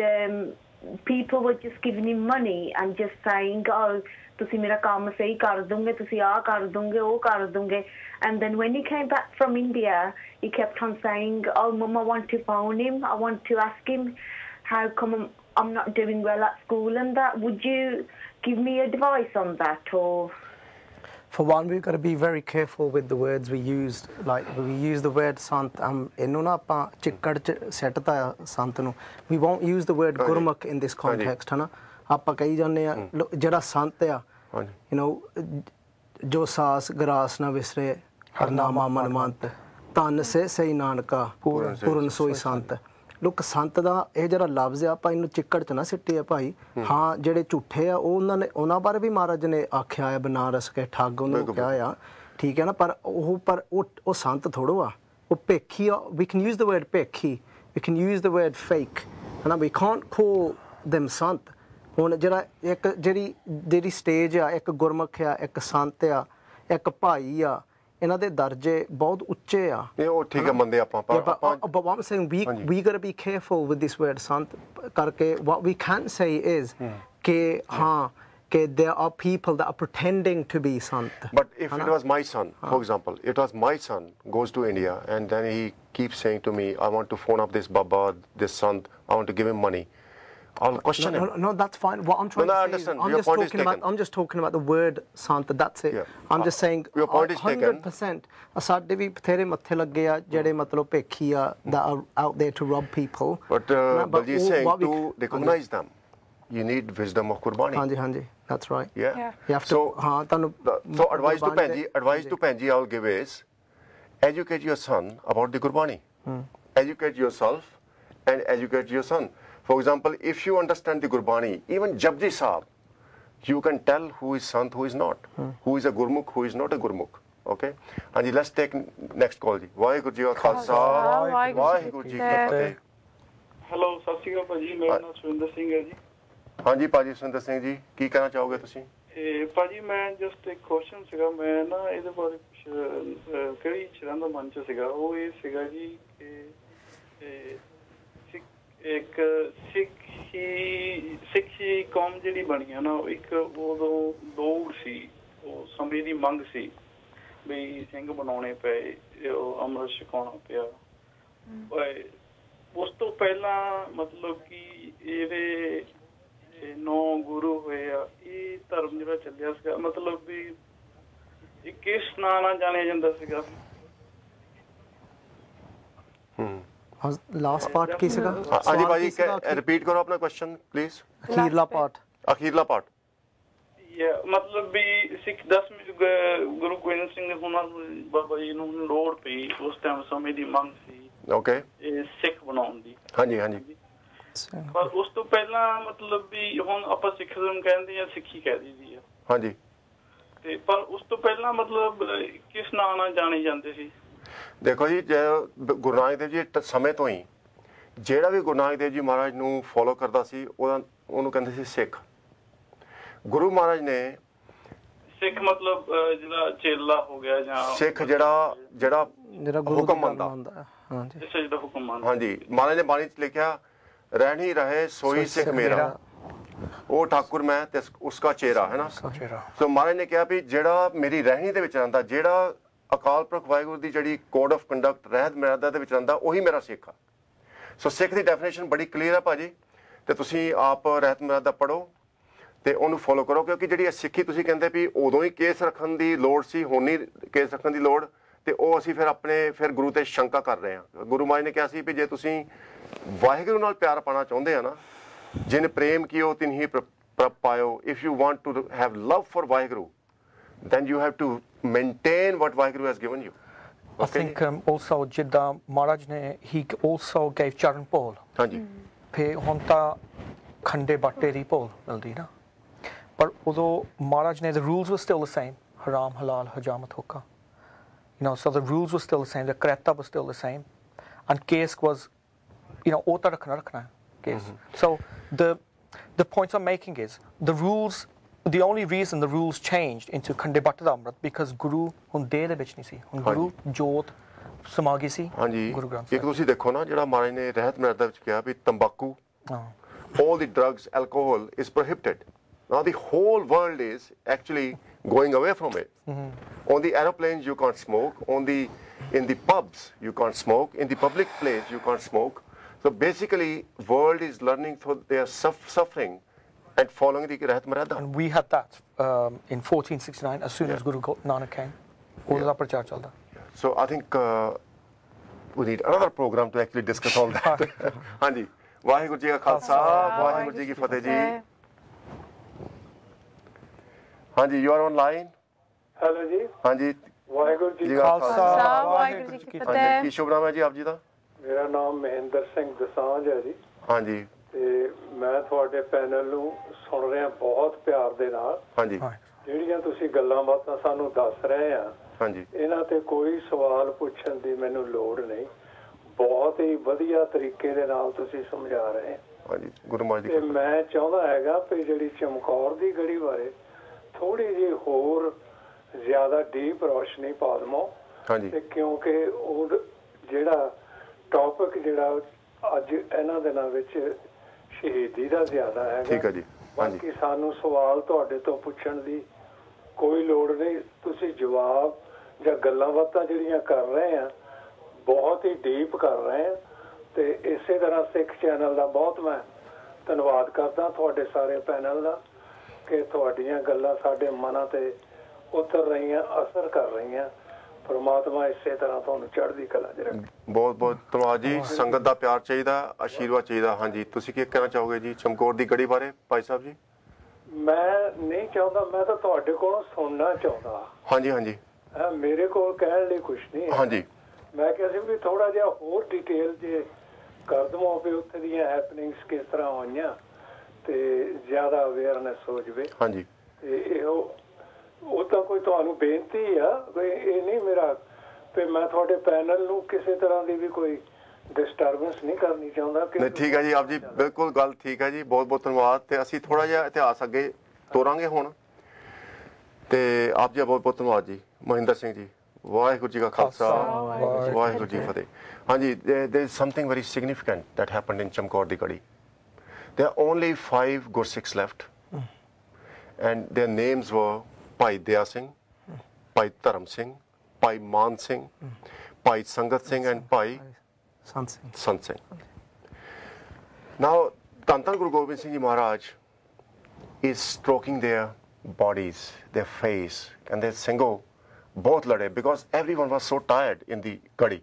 people were just giving him money and just saying, oh, tusi mera kaam sahi kar dunge, tusi aa kar dunge, wo kar dunge. And then when he came back from India, he kept on saying, oh, Mum, I want to phone him, I want to ask him how come I'm not doing well at school and that. Would you give me advice on that? Or for one, we've got to be very careful with the words we used. Like we use the word Sant, ਇਹਨੂੰ ਨਾ ਆਪਾਂ ਚਿੱਕੜ ਚ ਸੈੱਟਤਾ ਸੰਤ ਨੂੰ. We won't use the word Gurmukh in this context, ਹੈ ਨਾ. ਆਪਾਂ ਕਹੀ ਜਾਂਦੇ ਆ ਜਿਹੜਾ ਸੰਤ ਆ, you know, ਜੋ ਸਾਸ ਗਰਾਸ ਨਾ ਵਿਸਰੇ ਹਰਨਾਮਾ ਮਨਮੰਤ, ਧੰਨ ਸੇ ਸਹੀ ਨਾਨਕਾ ਪੂਰਨ ਸੋਈ ਸੰਤ। ਲੋਕ ਸੰਤ ਦਾ ਇਹ ਜਿਹੜਾ ਲਫ਼ਜ਼ ਆ ਆਪਾਂ ਇਹਨੂੰ ਚਿੱਕੜ 'ਚ ਨਾ ਸਿੱਟੇ ਆ ਭਾਈ। ਹਾਂ, ਜਿਹੜੇ ਝੂਠੇ ਆ ਉਹਨਾਂ ਬਾਰੇ ਵੀ ਮਹਾਰਾਜ ਨੇ ਆਖਿਆ ਆ, ਬਨਾਰਸ ਕੇ ਠੱਗ ਉਹਨੂੰ ਕਿਹਾ ਆ, ਠੀਕ ਹੈ ਨਾ। ਪਰ ਉਹ ਸੰਤ ਥੋੜੋ ਆ, ਉਹ ਭੇਖੀ ਆ। We can use the word ਭੇਖੀ, we can use the word fake, ਹੈ ਨਾ। We can't call them ਸੰਤ। ਹੁਣ ਜਿਹੜੀ ਸਟੇਜ ਆ, ਇੱਕ ਗੁਰਮੁਖ ਆ, ਇੱਕ ਸੰਤ ਆ, ਇੱਕ ਭਾਈ ਆ, ਇਹਨਾਂ ਦੇ ਦਰਜੇ ਬਹੁਤ ਉੱਚੇ ਆ। ਉਹ ਠੀਕ ਹੈ, ਮੰਨਦੇ ਆਪਾਂ। But what I'm saying, we got to be careful with this word sant ਕਰਕੇ। What we can say is ਕਿ ਹਾਂ there are people that are pretending to be sant. But if it was my son, for example, it was my son goes to India and then he keeps saying to me, I want to phone up this Baba, this sant, I want to give him money. I'll question him. No, that's fine. What I'm trying to say is, I'm just talking about the word sant. That's it. Yeah. I'm just saying. Your point is 100%. ਸਾਡੇ ਵੀ ਬਥੇਰੇ ਮੱਥੇ ਲੱਗੇ ਆ ਜਿਹੜੇ ਮਤਲਬ ਭੇਖੀ ਆ that are out there to rob people. But Baljeet saying to recognize them, you need wisdom of Qurbani. ਹਾਂਜੀ. That's right. Yeah. You have to. So advice to Penji I'll give is, educate your son about the Qurbani. Educate yourself and educate your son. For example, if you understand the Gurbani, even Japji Sahab, you can tell who is Sant, who is not, who is a Gurmukh, who is not a Gurmukh. Okay? And let's take next call. Waheguru Ji Ka Khalsa, Waheguru Ji Ki Fateh. Hello, ਸਤਿ ਸ਼੍ਰੀ ਅਕਾਲ ਭਾਜੀ, ਮੇਰਾ ਨਾਮ ਸੁਰਿੰਦਰ ਸਿੰਘ ਹੈ ਜੀ। ਹਾਂਜੀ ਭਾਜੀ ਸੁਰਿੰਦਰ ਸਿੰਘ ਜੀ, ਕੀ ਕਹਿਣਾ ਚਾਹੋਗੇ ਤੁਸੀਂ? ਭਾਜੀ ਮੈਂ ਜਸਟ ਇੱਕ ਕੁਐਸਚਨ ਸੀਗਾ, ਮੈਂ ਨਾ ਇਹਦੇ ਬਾਰੇ ਕੁਝ ਕਿਹੜੀ ਚਰਨ ਦਾ ਮਨ ਚ ਸੀਗਾ, ਉਹ ਇਹ ਸੀਗਾ ਜੀ ਕਿ ਇੱਕ ਸਿੱਖੀ ਕੌਮ ਜਿਹੜੀ ਬਣੀ ਹੈ ਨਾ, ਇੱਕ ਉਦੋਂ ਦੌੜ ਸੀ, ਉਹ ਸਮੇਂ ਦੀ ਮੰਗ ਸੀ ਵੀ ਸਿੰਘ ਬਣਾਉਣੇ ਪਏ, ਉਹ ਅੰਮ੍ਰਿਤ ਛਕਾਉਣਾ ਪਿਆ। ਉਸ ਤੋਂ ਪਹਿਲਾਂ ਮਤਲਬ ਕਿ ਇਹਦੇ 9 ਗੁਰੂ ਹੋਏ ਆ, ਇਹ ਧਰਮ ਜਿਹੜਾ ਚੱਲਿਆ ਸੀਗਾ, ਮਤਲਬ ਵੀ ਇਹ ਕਿਸ ਨਾਂ ਨਾਲ ਜਾਣਿਆ ਜਾਂਦਾ ਸੀਗਾ? ਲਾਸਟ ਪਾਰਟ ਕੀ ਸੀਗਾ? ਹਾਂਜੀ ਭਾਜੀ ਰਿਪੀਟ ਕਰੋ ਆਪਣਾ ਕੁਐਸਚਨ ਪਲੀਜ਼। ਅਖੀਰਲਾ ਪਾਰਟ ਮਤਲਬ ਵੀ ਸਿੱਖ 10ਵੇਂ ਗੁਰੂ ਗੋਬਿੰਦ ਸਿੰਘ ਹੁਣਾਂ ਨੂੰ, ਬਾਬਾ ਜੀ ਨੂੰ ਲੋੜ ਪਈ ਉਸ ਟਾਈਮ, ਸਮੇਂ ਦੀ ਮੰਗ ਸੀ ਓਕੇ ਇਹ ਸਿੱਖ ਬਣਾਉਣ ਦੀ। ਹਾਂਜੀ ਪਰ ਉਸ ਤੋਂ ਪਹਿਲਾਂ ਮਤਲਬ ਵੀ ਹੁਣ ਆਪਾਂ ਸਿੱਖੀਜ਼ਮ ਕਹਿੰਦੇ ਆ, ਸਿੱਖੀ ਕਹਿ ਦਈਦੀ ਆ। ਹਾਂਜੀ ਤੇ ਪਰ ਉਸ ਤੋਂ ਪਹਿਲਾਂ ਮਤਲਬ ਕਿਸ ਨਾਂ ਨਾਲ ਜਾਣੇ ਜਾਂਦੇ ਸੀ? ਦੇਖੋ ਜੀ, ਗੁਰੂ ਨਾਨਕ ਦੇਵ ਜੀ ਸਮੇਂ ਤੋਂ ਹੀ ਜਿਹੜਾ ਵੀ ਗੁਰੂ ਨਾਨਕ ਦੇਵ ਜੀ ਮਹਾਰਾਜ ਨੂੰ ਫੋਲੋ ਕਰਦਾ ਸੀ ਉਹਨੂੰ ਕਹਿੰਦੇ ਸੀ ਸਿੱਖ। ਗੁਰੂ ਮਹਾਰਾਜ ਨੇ ਸਿੱਖ ਮਤਲਬ ਜਿਹੜਾ ਚੇਲਾ ਹੋ ਗਿਆ, ਜਾਂ ਸਿੱਖ ਜਿਹੜਾ ਹੁਕਮ ਮੰਨਦਾ, ਹਾਂਜੀ ਮਹਾਰਾਜ ਨੇ ਬਾਣੀ ਚ ਲਿਖਿਆ, ਰਹਿਣੀ ਰਹੇ ਸੋਈ ਸਿੱਖ ਮੇਰਾ, ਉਹ ਠਾਕੁਰ ਮੈਂ ਤੇ ਉਸਕਾ ਚਿਹਰਾ, ਹੈ ਨਾ। ਸੋ ਮਹਾਰਾਜ ਨੇ ਕਿਹਾ ਵੀ ਜਿਹੜਾ ਮੇਰੀ ਰਹਿਣੀ ਦੇ ਵਿੱਚ ਰਹਿੰਦਾ, ਜਿਹੜਾ ਅਕਾਲ ਪੁਰਖ ਵਾਹਿਗੁਰੂ ਦੀ ਜਿਹੜੀ ਕੋਡ ਆਫ ਕੰਡਕਟ ਰਹਿਤ ਮਰਿਆਦਾ ਦੇ ਵਿੱਚ ਰਹਿੰਦਾ, ਉਹੀ ਮੇਰਾ ਸਿੱਖ ਆ। ਸੋ ਸਿੱਖ ਦੀ ਡੈਫੀਨੇਸ਼ਨ ਬੜੀ ਕਲੀਅਰ ਆ ਭਾਜੀ, ਤੇ ਤੁਸੀਂ ਆਪ ਰਹਿਤ ਮਰਿਆਦਾ ਪੜ੍ਹੋ ਤੇ ਉਹਨੂੰ ਫੋਲੋ ਕਰੋ, ਕਿਉਂਕਿ ਜਿਹੜੀ ਸਿੱਖੀ ਤੁਸੀਂ ਕਹਿੰਦੇ ਵੀ ਉਦੋਂ ਹੀ ਕੇਸ ਰੱਖਣ ਦੀ ਲੋੜ ਸੀ, ਹੁਣ ਨਹੀਂ ਕੇਸ ਰੱਖਣ ਦੀ ਲੋੜ, ਤੇ ਉਹ ਅਸੀਂ ਫਿਰ ਗੁਰੂ ਤੇ ਸ਼ੰਕਾ ਕਰ ਰਹੇ ਹਾਂ। ਗੁਰੂ ਮਹਾਰਾਜ ਨੇ ਕਿਹਾ ਸੀ ਵੀ ਜੇ ਤੁਸੀਂ ਵਾਹਿਗੁਰੂ ਨਾਲ ਪਿਆਰ ਪਾਉਣਾ ਚਾਹੁੰਦੇ ਆ ਨਾ, ਜਿਨ ਪ੍ਰੇਮ ਕੀਓ ਤਿਨ ਹੀ ਪ੍ਰਭ ਪਾਇਓ, if you want to have love for Waheguru, then you have to maintain what Vaheguru has given you. I think also Jidda Maharaj ne, he also gave Charan Paul. ਹਾਂਜੀ ਫਿਰ ਹੁਣ ਤਾਂ ਖੰਡੇ ਬਾਟੇ ਦੀ ਪੋਲ ਮਿਲਦੀ ਨਾ, ਪਰ ਉਦੋਂ Maharaj ne, the rules were still the same, haram, halal, hajamat, hukka. So the rules were still the same, the kreta was still the same, and case was, ਉਹ ਤਾਂ ਰੱਖਣਾ case. So the point I'm making is the rules. The only reason the rules changed into Khande Bhatta da Amrit because Guru hun de ਦੇ ਵਿੱਚ ਨਹੀਂ ਸੀ, ਹੁਣ ਗੁਰੂ ਜੋਤ ਸਮਾ ਗਈ ਸੀ। ਹਾਂਜੀ ਇੱਕ ਤੁਸੀਂ ਦੇਖੋ ਨਾ, ਜਿਹੜਾ ਮਹਾਰਾਜ ਨੇ ਰਹਿਤ ਮਰਿਆਦਾ ਵਿੱਚ ਕਿਹਾ ਵੀ ਤੰਬਾਕੂ, all the drugs, alcohol is prohibited. Now the whole world is actually going away from it. On the aeroplanes you can't smoke, in the pubs you can't smoke, in the public place you can't smoke. So basically world is learning through their suffering and following the Rahat Marada. And we had that in 1469 as soon as Guru Nanak came. All that prachar chalda. So I think we need another program to actually discuss all that. Hanji, Vaheguru Ji Ka Khalsa, Vaheguru Ji Ki Fateh Ji. Hanji, you are online. Hello ji. Hanji, Vaheguru Ji Ka Khalsa, Vaheguru Ji Ki Fateh. ਕੀ ਸ਼ੁਭ ਨਾਮ ਹੈ ਜੀ ਆਪ ਜੀ ਦਾ? ਮੇਰਾ ਨਾਮ ਮਹਿੰਦਰ ਸਿੰਘ ਦਸਾਂਝ ਹੈ ਜੀ। ਹਾਂਜੀ ਤੇ ਮੈਂ ਤੁਹਾਡੇ ਪੈਨਲ ਨੂੰ ਸੁਣ ਰਿਹਾ ਬਹੁਤ ਪਿਆਰ ਦੇ ਨਾਲ। ਹਾਂਜੀ ਜਿਹੜੀਆਂ ਤੁਸੀਂ ਗੱਲਾਂ ਬਾਤਾਂ ਸਾਨੂੰ ਦੱਸ ਰਹੇ ਆ, ਹਾਂਜੀ ਇਹਨਾਂ ਤੇ ਕੋਈ ਸਵਾਲ ਪੁੱਛਣ ਦੀ ਮੈਨੂੰ ਲੋੜ ਨਹੀਂ, ਬਹੁਤ ਹੀ ਵਧੀਆ ਤਰੀਕੇ ਦੇ ਨਾਲ ਤੁਸੀਂ ਸਮਝਾ ਰਹੇ। ਹਾਂਜੀ ਗੁਰੂ ਮਹਾਰਾਜ ਦੀ। ਮੈਂ ਚਾਹੁੰਦਾ ਹੈਗਾ ਵੀ ਜਿਹੜੀ ਚਮਕੌਰ ਦੀ ਗੜੀ ਬਾਰੇ ਥੋੜੀ ਜਿਹੀ ਹੋਰ ਜ਼ਿਆਦਾ ਡੀਪ ਰੋਸ਼ਨੀ ਪਾ ਦਵੋ। ਹਾਂਜੀ ਤੇ ਕਿਉਂਕਿ ਉਹ ਜਿਹੜਾ ਟੌਪਿਕ ਜਿਹੜਾ ਅੱਜ ਇਹਨਾਂ ਦਿਨਾਂ ਵਿੱਚ ਸ਼ਹੀਦੀ ਦਾ ਜ਼ਿਆਦਾ ਹੈਗਾ। ਠੀਕ ਹੈ ਜੀ। ਬਾਕੀ ਸਾਨੂੰ ਸਵਾਲ ਤੁਹਾਡੇ ਤੋਂ ਪੁੱਛਣ ਦੀ ਕੋਈ ਲੋੜ ਨਹੀਂ ਤੁਸੀਂ ਜਵਾਬ ਜਾਂ ਗੱਲਾਂ ਬਾਤਾਂ ਜਿਹੜੀਆਂ ਕਰ ਰਹੇ ਆ ਬਹੁਤ ਹੀ ਡੀਪ ਕਰ ਰਹੇ ਆ ਤੇ ਇਸੇ ਤਰ੍ਹਾਂ ਸਿੱਖ ਚੈਨਲ ਦਾ ਬਹੁਤ ਮੈਂ ਧੰਨਵਾਦ ਕਰਦਾ ਤੁਹਾਡੇ ਸਾਰੇ ਪੈਨਲ ਦਾ ਕਿ ਤੁਹਾਡੀਆਂ ਗੱਲਾਂ ਸਾਡੇ ਮਨਾਂ ਤੇ ਉਤਰ ਰਹੀਆਂ ਅਸਰ ਕਰ ਰਹੀਆਂ परमात्मा इसे तरह ਤੁਹਾਨੂੰ ਚੜ੍ਹਦੀ ਕਲਾ 'ਚ ਰੱਖੇ ਬਹੁਤ ਬਹੁਤ ਧੰਨਵਾਦ ਜੀ ਸੰਗਤ ਦਾ ਪਿਆਰ ਚਾਹੀਦਾ ਆਸ਼ੀਰਵਾਦ ਚਾਹੀਦਾ ਹਾਂਜੀ ਤੁਸੀਂ ਕੀ ਕਹਿਣਾ ਚਾਹੋਗੇ ਜੀ ਚਮਕੌਰ ਦੀ ਗੜੀ ਬਾਰੇ ਭਾਈ ਸਾਹਿਬ ਜੀ ਮੈਂ ਨਹੀਂ ਚਾਹੁੰਦਾ ਮੈਂ ਤਾਂ ਤੁਹਾਡੇ ਕੋਲੋਂ ਸੁਣਨਾ ਚਾਹੁੰਦਾ ਹਾਂਜੀ ਹਾਂਜੀ ਮੇਰੇ ਕੋਲ ਕਹਿਣ ਲਈ ਕੁਝ ਨਹੀਂ ਹਾਂਜੀ ਮੈਂ ਕਿਹਾ ਸੀ ਵੀ ਥੋੜਾ ਜਿਹਾ ਹੋਰ ਡਿਟੇਲ ਜੇ ਕਰ ਦਵਾਂ ਵੀ ਉੱਥੇ ਦੀਆਂ ਹੈਪਨਿੰਗਸ ਕਿਸ ਤਰ੍ਹਾਂ ਹੋਈਆਂ ਤੇ ਜ਼ਿਆਦਾ ਅਵੇਅਰਨੈਸ ਹੋ ਜਵੇ ਹਾਂਜੀ ਤੇ ਇਹੋ ਉਹ ਤਾਂ ਕੋਈ ਤੁਹਾਨੂੰ ਬੇਨਤੀ ਆ ਵੀ ਇਹ ਨਹੀਂ ਮੇਰਾ ਤੇ ਮੈਂ ਤੁਹਾਡੇ ਪੈਨਲ ਨੂੰ ਕਿਸੇ ਤਰ੍ਹਾਂ ਦੀ ਵੀ ਕੋਈ ਡਿਸਟਰਬੈਂਸ ਨਹੀਂ ਕਰਨੀ ਚਾਹੁੰਦਾ ਕਿ ਨਹੀਂ ਠੀਕ ਹੈ ਜੀ ਆਪ ਜੀ ਬਿਲਕੁਲ ਗੱਲ ਠੀਕ ਹੈ ਜੀ ਬਹੁਤ ਬਹੁਤ ਧੰਨਵਾਦ ਤੇ ਅਸੀਂ ਥੋੜਾ ਜਿਹਾ ਇਤਿਹਾਸ ਅੱਗੇ ਤੋਰਾਂਗੇ ਹੁਣ ਤੇ ਆਪ ਜੀ ਬਹੁਤ ਬਹੁਤ ਧੰਨਵਾਦ ਜੀ ਮਹਿੰਦਰ ਸਿੰਘ ਜੀ ਵਾਹਿਗੁਰੂ ਜੀ ਕਾ ਖਾਲਸਾ ਵਾਹਿਗੁਰੂ ਜੀ ਫਤਿਹ ਹਾਂਜੀ there is something very significant that happened in Chamkaur di Gadi. There are only 5 Gursikhs left and their names were Bhai Daya Singh, Bhai Dharam Singh, Bhai Man Singh, Bhai Sangat Singh and Bhai Sant Singh. Now, Dhan Dhan Guru Gobind Singh Ji Maharaj is stroking their bodies, their face, and their Singho both lade because everyone was so tired in the Gadi.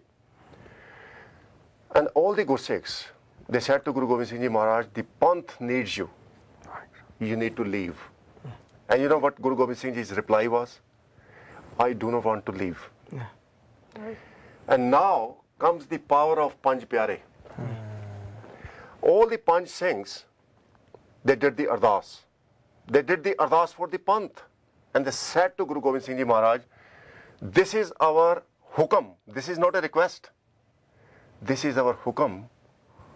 And all the Gursikhs, they said to Guru Gobind Singh Ji Maharaj, the Panth needs you. You need to leave. And you know what Guru Gobind Singh Ji's reply was? I do not want to leave. And now comes the power of Panj Pyare. All the Panj Singhs, they did the ardas. They did the ardas for the Panth. And they said to Guru Gobind Singh Ji Maharaj, this is our hukam. This is not a request. This is our hukam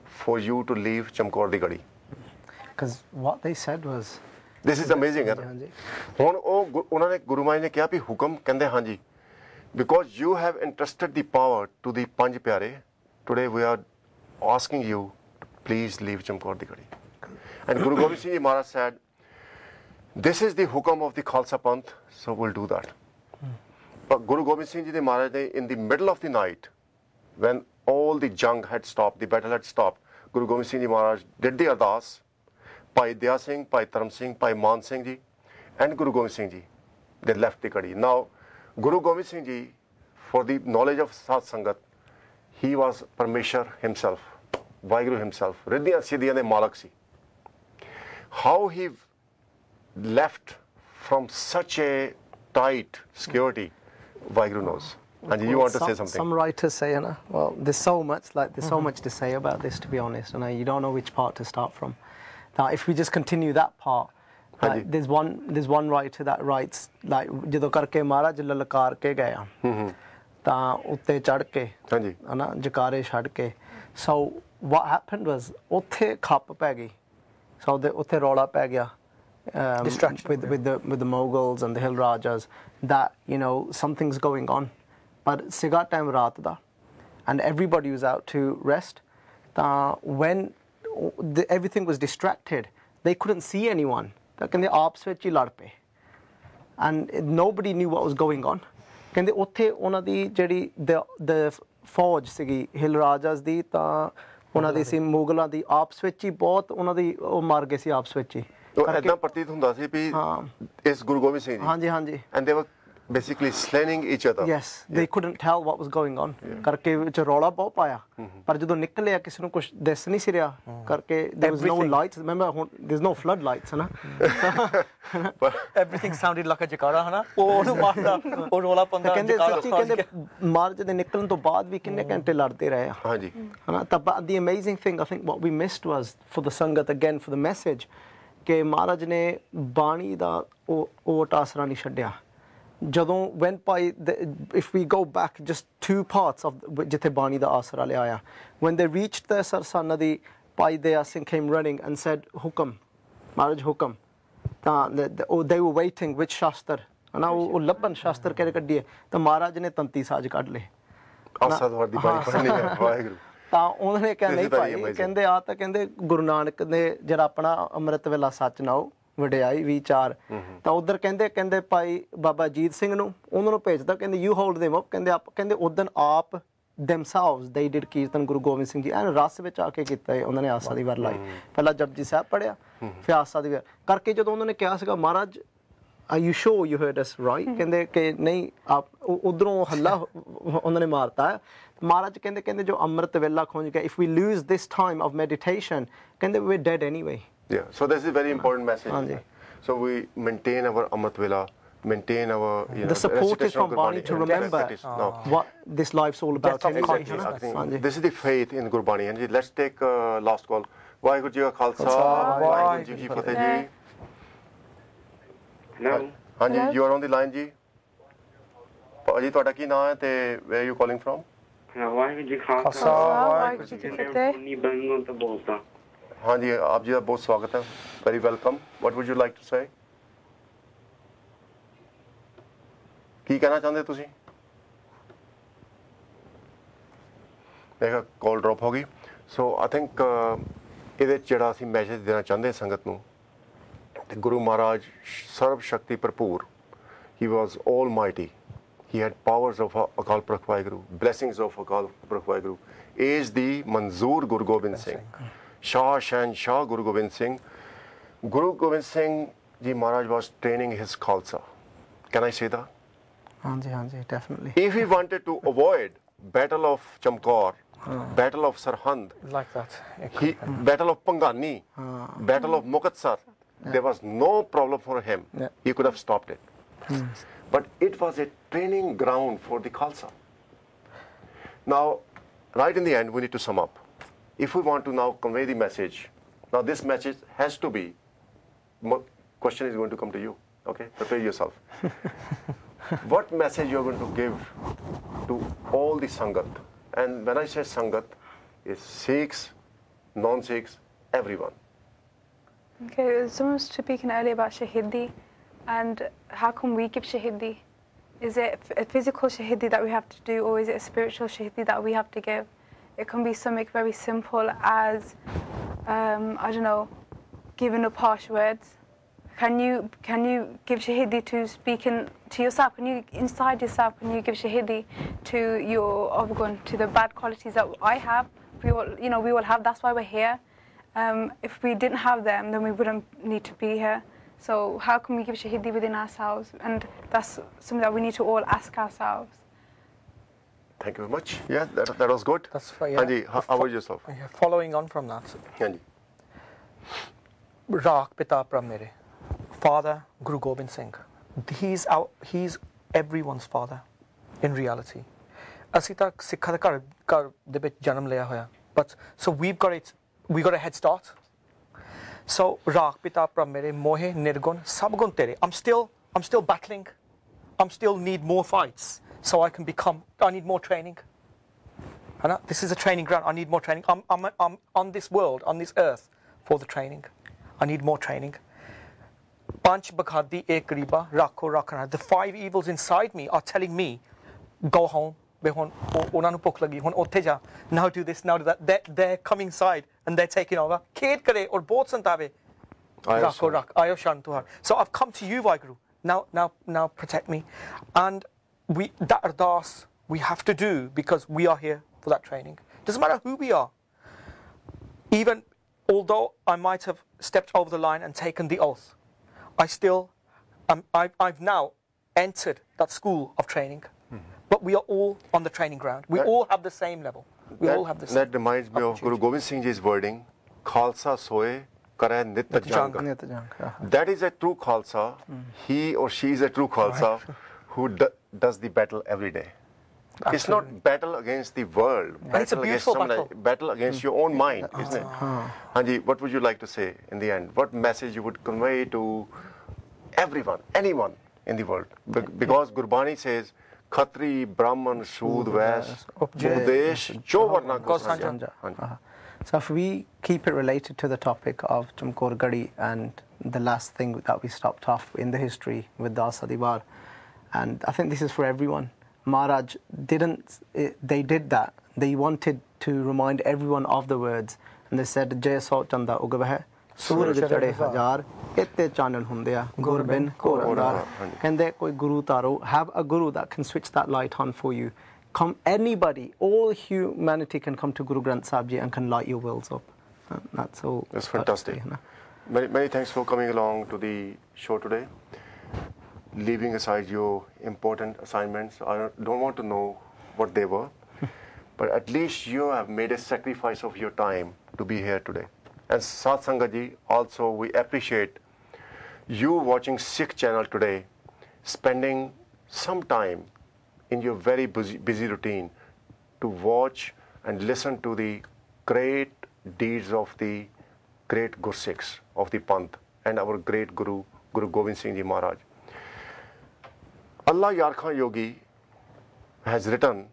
for you to leave Chamkaur di Gadi. Because what they said was... This is amazing. ਹੁਣ ਉਹਨਾਂ ਨੇ ਗੁਰੂ ਮਹਾਰਾਜ ਨੇ ਕਿਹਾ ਵੀ ਹੁਕਮ ਕਹਿੰਦੇ ਹਾਂਜੀ because you have entrusted the power to the Panj Pyare today we are asking you to please leave Chamkaur di Gadi and Guru Gobind Singh Ji Maharaj said this is the hukam of the Khalsa Panth so we'll do that but Guru Gobind Singh Ji Maharaj ne in the middle of the night when all the jung had stopped the battle had stopped Guru Gobind Singh Ji Maharaj did the ardas Bhai Daya Singh, Bhai Dharam Singh, Bhai Man Singh Ji and Guru Gobind Singh Ji, they left the Gadi. Now, Guru Gobind Singh Ji, for the knowledge of Sat Sangat, he was Parmeshwar himself, Vaheguru himself, Riddhiyan Siddhiyan de Malak si. How he left from such a tight security, Vaheguru knows. And you want to say something? Some writers say, well, there's so much, there's so much to say about this, to be honest, and you don't know which part to start from. Now, if we just continue that part, there's one writer that writes like ਜਦੋਂ ਕਰਕੇ ਮਹਾਰਾਜ ਲਲਕਾਰ ਕੇ ਗਿਆ ਤਾਂ ਉੱਤੇ ਚੜ ਕੇ ਹਨਾ ਜਕਾਰੇ ਛੱਡ ਕੇ so what happened was ਉੱਥੇ ਖੱਪ ਪੈ ਗਈ so ਉੱਥੇ ਰੌਲਾ ਪੈ ਗਿਆ with the Mughals and the Hill Rajas that something's going on but ਸੀਗਾ ਟਾਈਮ ਰਾਤ ਦਾ and everybody was out to rest ਤਾਂ when everything was distracted they couldn't see anyone ਤਾਂ ਕਹਿੰਦੇ ਆਪਸ ਵਿੱਚ ਹੀ ਲੜ ਪਏ and nobody knew what was going on ਕਹਿੰਦੇ ਉੱਥੇ ਉਹਨਾਂ ਦੀ ਜਿਹੜੀ the ਫੌਜ ਸੀਗੀ ਹਿਲ ਰਾਜਾਸ ਦੀ ਤਾਂ ਉਹਨਾਂ ਦੀ ਸੀ ਮੁਗਲਾਂ ਦੀ ਆਪਸ ਵਿੱਚ ਹੀ ਬਹੁਤ ਉਹਨਾਂ ਦੀ ਉਹ ਮਾਰ ਗਏ ਸੀ ਆਪਸ ਵਿੱਚ ਹੀ ਇਦਾਂ ਪ੍ਰਤੀਤ ਹੁੰਦਾ ਸੀ ਵੀ ਇਸ ਗੁਰੂ ਗੋਬਿੰਦ ਸਿੰਘ ਜੀ ਹਾਂਜੀ ਹਾਂਜੀ and they were basically slaying each other yes they couldn't tell what was going on ਕਰਕੇ ਵਿੱਚ ਰੌਲਾ ਬਹੁਤ ਪਾਇਆ ਪਰ ਜਦੋਂ ਨਿਕਲਿਆ ਕਿਸੇ ਨੂੰ ਕੁਝ ਦਿਸ ਨਹੀਂ ਸੀ ਰਿਹਾ ਕਰਕੇ there was no lights remember there's no floodlights ਹਨਾ everything sounded like a jikara ਹਨਾ ਉਹ ਮਾਰਦਾ ਉਹ ਰੌਲਾ ਪੰਦਾ ਕਹਿੰਦੇ ਸੱਚੀ ਕਹਿੰਦੇ ਮਾਰਚ ਦੇ ਨਿਕਲਣ ਤੋਂ ਬਾਅਦ ਵੀ ਕਿੰਨੇ ਘੰਟੇ ਲੜਦੇ ਰਹੇ ਆ ਹਾਂਜੀ ਹਨਾ ਤਾਂ the amazing thing I think what we missed was for the sangat again for the message ਕਿ ਮਹਾਰਾਜ ਨੇ ਬਾਣੀ ਦਾ ਉਹ ਆਸਰਾ ਨਹੀਂ ਛੱਡਿਆ ਜਦੋਂ when by if we go back just 2 parts of ਜਿੱਥੇ ਬਾਣੀ ਦਾ ਆਸਰਾ ਲਿਆਇਆ when they reached the Sarsa ਨਦੀ Bhai Daya Singh came running and said ਹੁਕਮ ਮਹਾਰਾਜ ਹੁਕਮ ਤਾਂ they were waiting which ਸ਼ਾਸਤਰ ਹਨਾ ਉਹ ਲੱਭਣ ਸ਼ਾਸਤਰ ਕਿਹੜੇ ਕੱਢੀਏ ਤਾਂ ਮਹਾਰਾਜ ਨੇ ਤੰਤੀ ਸਾਜ ਕੱਢ ਲਏ ਆਸਾ ਤੁਹਾਡੀ ਬਾਣੀ ਪੜ੍ਹਨੀ ਹੈ ਵਾਹਿਗੁਰੂ ਤਾਂ ਉਹਨਾਂ ਨੇ ਕਿਹਾ ਨਹੀਂ ਭਾਈ ਕਹਿੰਦੇ ਆ ਤਾਂ ਕਹਿੰਦੇ ਗੁਰੂ ਨਾਨਕ ਨੇ ਜਿਹੜਾ ਆਪਣਾ ਅੰਮ੍ਰਿਤ ਵੇਲਾ ਸੱਚ ਨਾਓ ਵਡਿਆਈ ਵਿਚਾਰ ਤਾਂ ਉਧਰ ਕਹਿੰਦੇ ਭਾਈ ਬਾਬਾ ਅਜੀਤ ਸਿੰਘ ਨੂੰ ਉਹਨਾਂ ਨੂੰ ਭੇਜਦਾ ਕਹਿੰਦੇ ਯੂ ਹੋਲਡ them up ਕਹਿੰਦੇ ਉਦਨ ਆਪ themselves they did ਕੀਰਤਨ ਗੁਰੂ ਗੋਬਿੰਦ ਸਿੰਘ ਜੀ ਐਨ ਰਸ ਵਿੱਚ ਆ ਕੇ ਕੀਤਾ ਉਹਨਾਂ ਨੇ ਆਸਾ ਦੀ ਵਾਰ ਲਾਈ ਪਹਿਲਾਂ ਜਪਜੀ ਸਾਹਿਬ ਪੜਿਆ ਫਿਰ ਆਸਾ ਦੀ ਵਾਰ ਕਰਕੇ ਜਦੋਂ ਉਹਨਾਂ ਨੇ ਕਿਹਾ ਸੀਗਾ ਮਹਾਰਾਜ are you sure you heard us right ਕਹਿੰਦੇ ਕਿ ਨਹੀਂ ਆਪ ਉਧਰੋਂ ਹੱਲਾ ਉਹਨਾਂ ਨੇ ਮਾਰਤਾ ਮਹਾਰਾਜ ਕਹਿੰਦੇ ਜੋ ਅੰਮ੍ਰਿਤ ਵੇਲਾ ਖੁੰਝ ਗਿਆ if we lose this time of meditation ਕਹਿੰਦੇ we're dead anyway. Yeah, so this is very important message. So we maintain our Amrit Vela, maintain our the support is from Bani to remember what this life's all about. Exactly. This is the faith in Gurbani. And let's take last call. Waheguru Ji Ka Khalsa, Waheguru Ji Ki Fateh Ji. Hello. Hanji, you are on the line ji. Ji, ਤੁਹਾਡਾ ਕੀ ਨਾਮ ਹੈ ਤੇ where are you calling from? Waheguru ji Khalsa Waheguru ji ਕੀ ਫਤਿਹ ਨੀ ਬੰਗੋਂ ਤੋਂ ਬੋਲਦਾ हाँ जी आप जी का बहुत स्वागत है very welcome what would you like to say की कहना चाहते तुसी मेरा कॉल ड्रॉप हो गई सो आई थिंक ਇਹਦੇ ਜਿਹੜਾ ਅਸੀਂ ਮੈਸੇਜ ਦੇਣਾ ਚਾਹੁੰਦੇ ਸੰਗਤ ਨੂੰ ਤੇ ਗੁਰੂ ਮਹਾਰਾਜ ਸਰਵ ਸ਼ਕਤੀ ਭਰਪੂਰ he was almighty he had powers of Akal Purakh Waheguru blessings of Akal Purakh Waheguru is the ਮਨਜ਼ੂਰ Guru Gobind Singh Shah Shahanshah Guru Gobind Singh. Guru Gobind Singh Ji Maharaj was training his Khalsa. Can I say that? Hanji, definitely. If he wanted to avoid Battle of Chamkaur, Battle of Sarhand, like that, Battle of Pangani, Battle of Mukatsar, there was no problem for him. He could have stopped it. But it was a training ground for the Khalsa. Now, right in the end, we need to sum up. If we want to now convey the message, now this message has to be, question is going to come to you, okay? Prepare yourself. What message you are going to give to all the Sangat? And when I say Sangat, it's Sikhs, non-Sikhs, everyone. Okay, someone was speaking earlier about Shahidi and how can we give Shahidi? Is it a physical Shahidi that we have to do or is it a spiritual Shahidi that we have to give? It can be something very simple as, I don't know, giving up harsh words. Can you give shahidi to speaking to yourself? Can you inside yourself? Can you give shahidi to your Avgun, to the bad qualities that I have? We all have. That's why we're here. If we didn't have them, then we wouldn't need to be here. So how can we give shahidi within ourselves? And that's something that we need to all ask ourselves. Thank you very much. Yeah, that was good. That's fine. Yeah. Hanji, how about yourself? Yeah, following on from that. Hanji. Raak Pita Pramere, Father Guru Gobind Singh. He's everyone's father, in reality. ਅਸੀਂ ਤਾਂ ਸਿੱਖਾਂ ਦੇ ਘਰ ਦੇ ਵਿੱਚ ਜਨਮ ਲਿਆ ਹੋਇਆ. But so we got a head start. So Raak Pita Pramere, Mohe Nirgun, Sabgun Tere. I'm still battling. I'm still need more fights. So I need more training. This is a training ground. I need more training. I'm on this world, on this earth, for the training. I need more training. Panch Bakhadi Ek Riba, Rakho Rakhana. The 5 evils inside me are telling me, go home. Now do this, now do that. They're coming inside and they're taking over. Khed kare or both santave. Rakho Rakh. Ayo Shantuhar. So I've come to you, Vaiguru. Now protect me. And that ardas we have to do because we are here for that training. Doesn't matter who we are. Even although I might have stepped over the line and taken the oath, I've now entered that school of training. But we are all on the training ground. We all have the same level. That reminds me of Guru Gobind Singh Ji's wording, Khalsa soe kare nit jang. That is a true Khalsa. He or she is a true Khalsa who does the battle every day. Absolutely. It's not battle against the world. It's a beautiful battle against your own mind, isn't it? Hanji, what would you like to say in the end? What message you would convey to everyone, anyone in the world? Because Gurbani says, Khatri, Brahman, Shood, Vais, Udesh, Chovarna, Gosanja. So if we keep it related to the topic of Chamkaur Gadi and the last thing that we stopped off in the history with Das Adibar, and I think this is for everyone. Maharaj they did that. They wanted to remind everyone of the words. And they said, Jai so chanda ugavah, Suraj chade hajar, itte channan hundeya, gur bin kor andar. Kende koi guru taro, have a guru that can switch that light on for you. Come, anybody, all humanity can come to Guru Granth Sahib Ji and can light your worlds up. That's all. That's fantastic. Many thanks for coming along to the show today. Leaving aside your important assignments, I don't want to know what they were, but at least you have made a sacrifice of your time to be here today. And Sat Sangat Ji, also we appreciate you watching Sikh channel today, spending some time in your very busy routine to watch and listen to the great deeds of the great Gursikhs of the Panth and our great Guru, Guru Gobind Singh Ji Maharaj. Allah Yarkhan Yogi has written,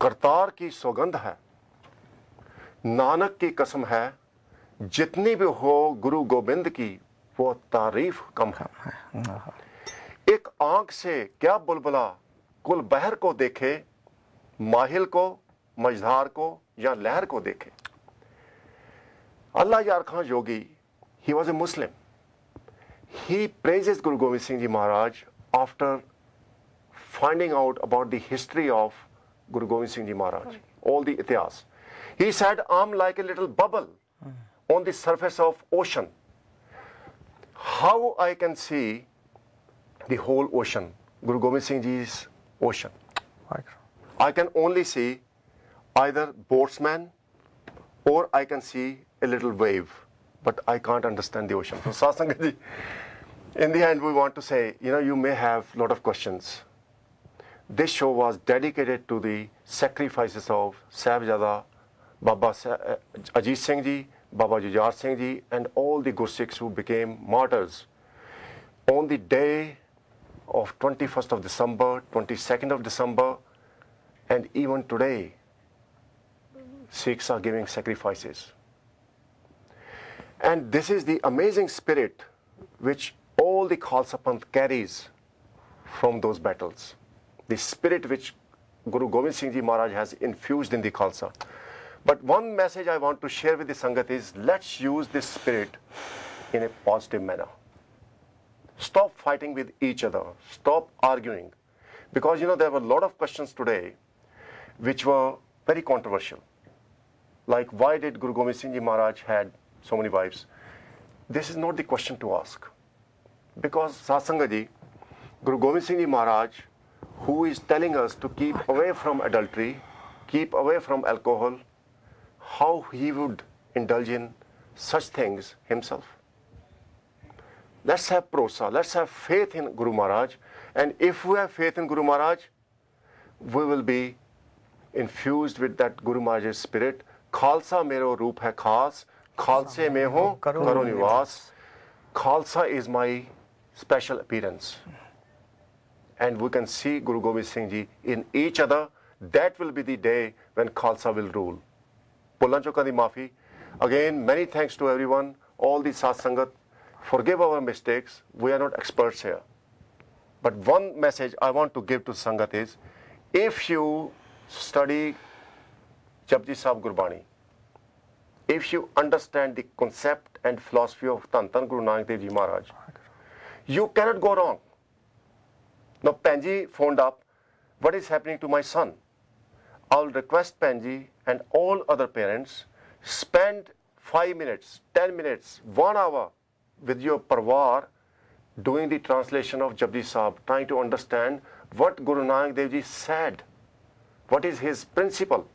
Kartar की सौगंध है, नानक की कसम है, जितनी भी हो गुरु गोबिंद की वो तारीफ कम है। एक आंख से क्या बुलबुला कुल बहर को देखे, माहिल को, मझधार को या लहर को देखे। Allah Yarkhan Yogi, he was a Muslim. He praises Guru Gobind Singh Ji Maharaj after finding out about the history of Guru Gobind Singh Ji Maharaj, all the itihas. He said, I'm like a little bubble on the surface of ocean. How I can see the whole ocean, Guru Gobind Singh Ji's ocean? I can only see either boatsman or I can see a little wave, but I can't understand the ocean. So Sat Sangat Ji, in the end we want to say, you may have a lot of questions. This show was dedicated to the sacrifices of Sahibzada Baba Ajit Singh Ji, Baba Jujhar Singh Ji, and all the Gursikhs who became martyrs on the day of 21st of December, 22nd of December, and even today, Sikhs are giving sacrifices. And this is the amazing spirit which all the Khalsa Panth carries from those battles. The spirit which Guru Gobind Singh Ji Maharaj has infused in the Khalsa. But one message I want to share with the Sangat is, let's use this spirit in a positive manner. Stop fighting with each other. Stop arguing. Because, there were a lot of questions today which were very controversial. Like, why did Guru Gobind Singh Ji Maharaj had so many wives? This is not the question to ask. Because Sat Sangat Ji, Guru Gobind Singh Ji Maharaj, who is telling us to keep away from adultery, keep away from alcohol, how he would indulge in such things himself. Let's have prosa, let's have faith in Guru Maharaj, and if we have faith in Guru Maharaj, we will be infused with that Guru Maharaj's spirit. Khalsa mero roop hai khas, Khalse mein ho karo nivas. Khalsa is my special appearance. And we can see Guru Gobind Singh Ji in each other. That will be the day when Khalsa will rule. Pullan Choka di maafi. Again, many thanks to everyone, all the Sat Sangat. Forgive our mistakes. We are not experts here. But one message I want to give to Sangat is, if you study Japji Sahib Gurbani, if you understand the concept and philosophy of Dhan Dhan Guru Nanak Dev Ji Maharaj, you cannot go wrong. Now Panji phoned up, what is happening to my son? I'll request Panji and all other parents, spend 5 minutes, 10 minutes, 1 hour with your parvar doing the translation of Japji Sahib, trying to understand what Guru Nanak Dev Ji said, what is his principle,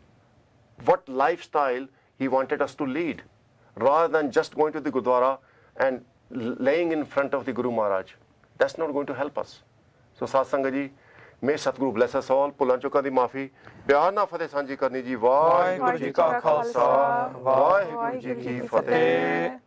what lifestyle he wanted us to lead, rather than just going to the Gurdwara and laying in front of the Guru Maharaj. That's not going to help us. So Sat Sangat Ji, may Satguru bless us all. Pullan Choka di maafi. Pyar na fateh sanji karni ji. Vaheguru ji ka khalsa, Vaheguru ji ki fateh.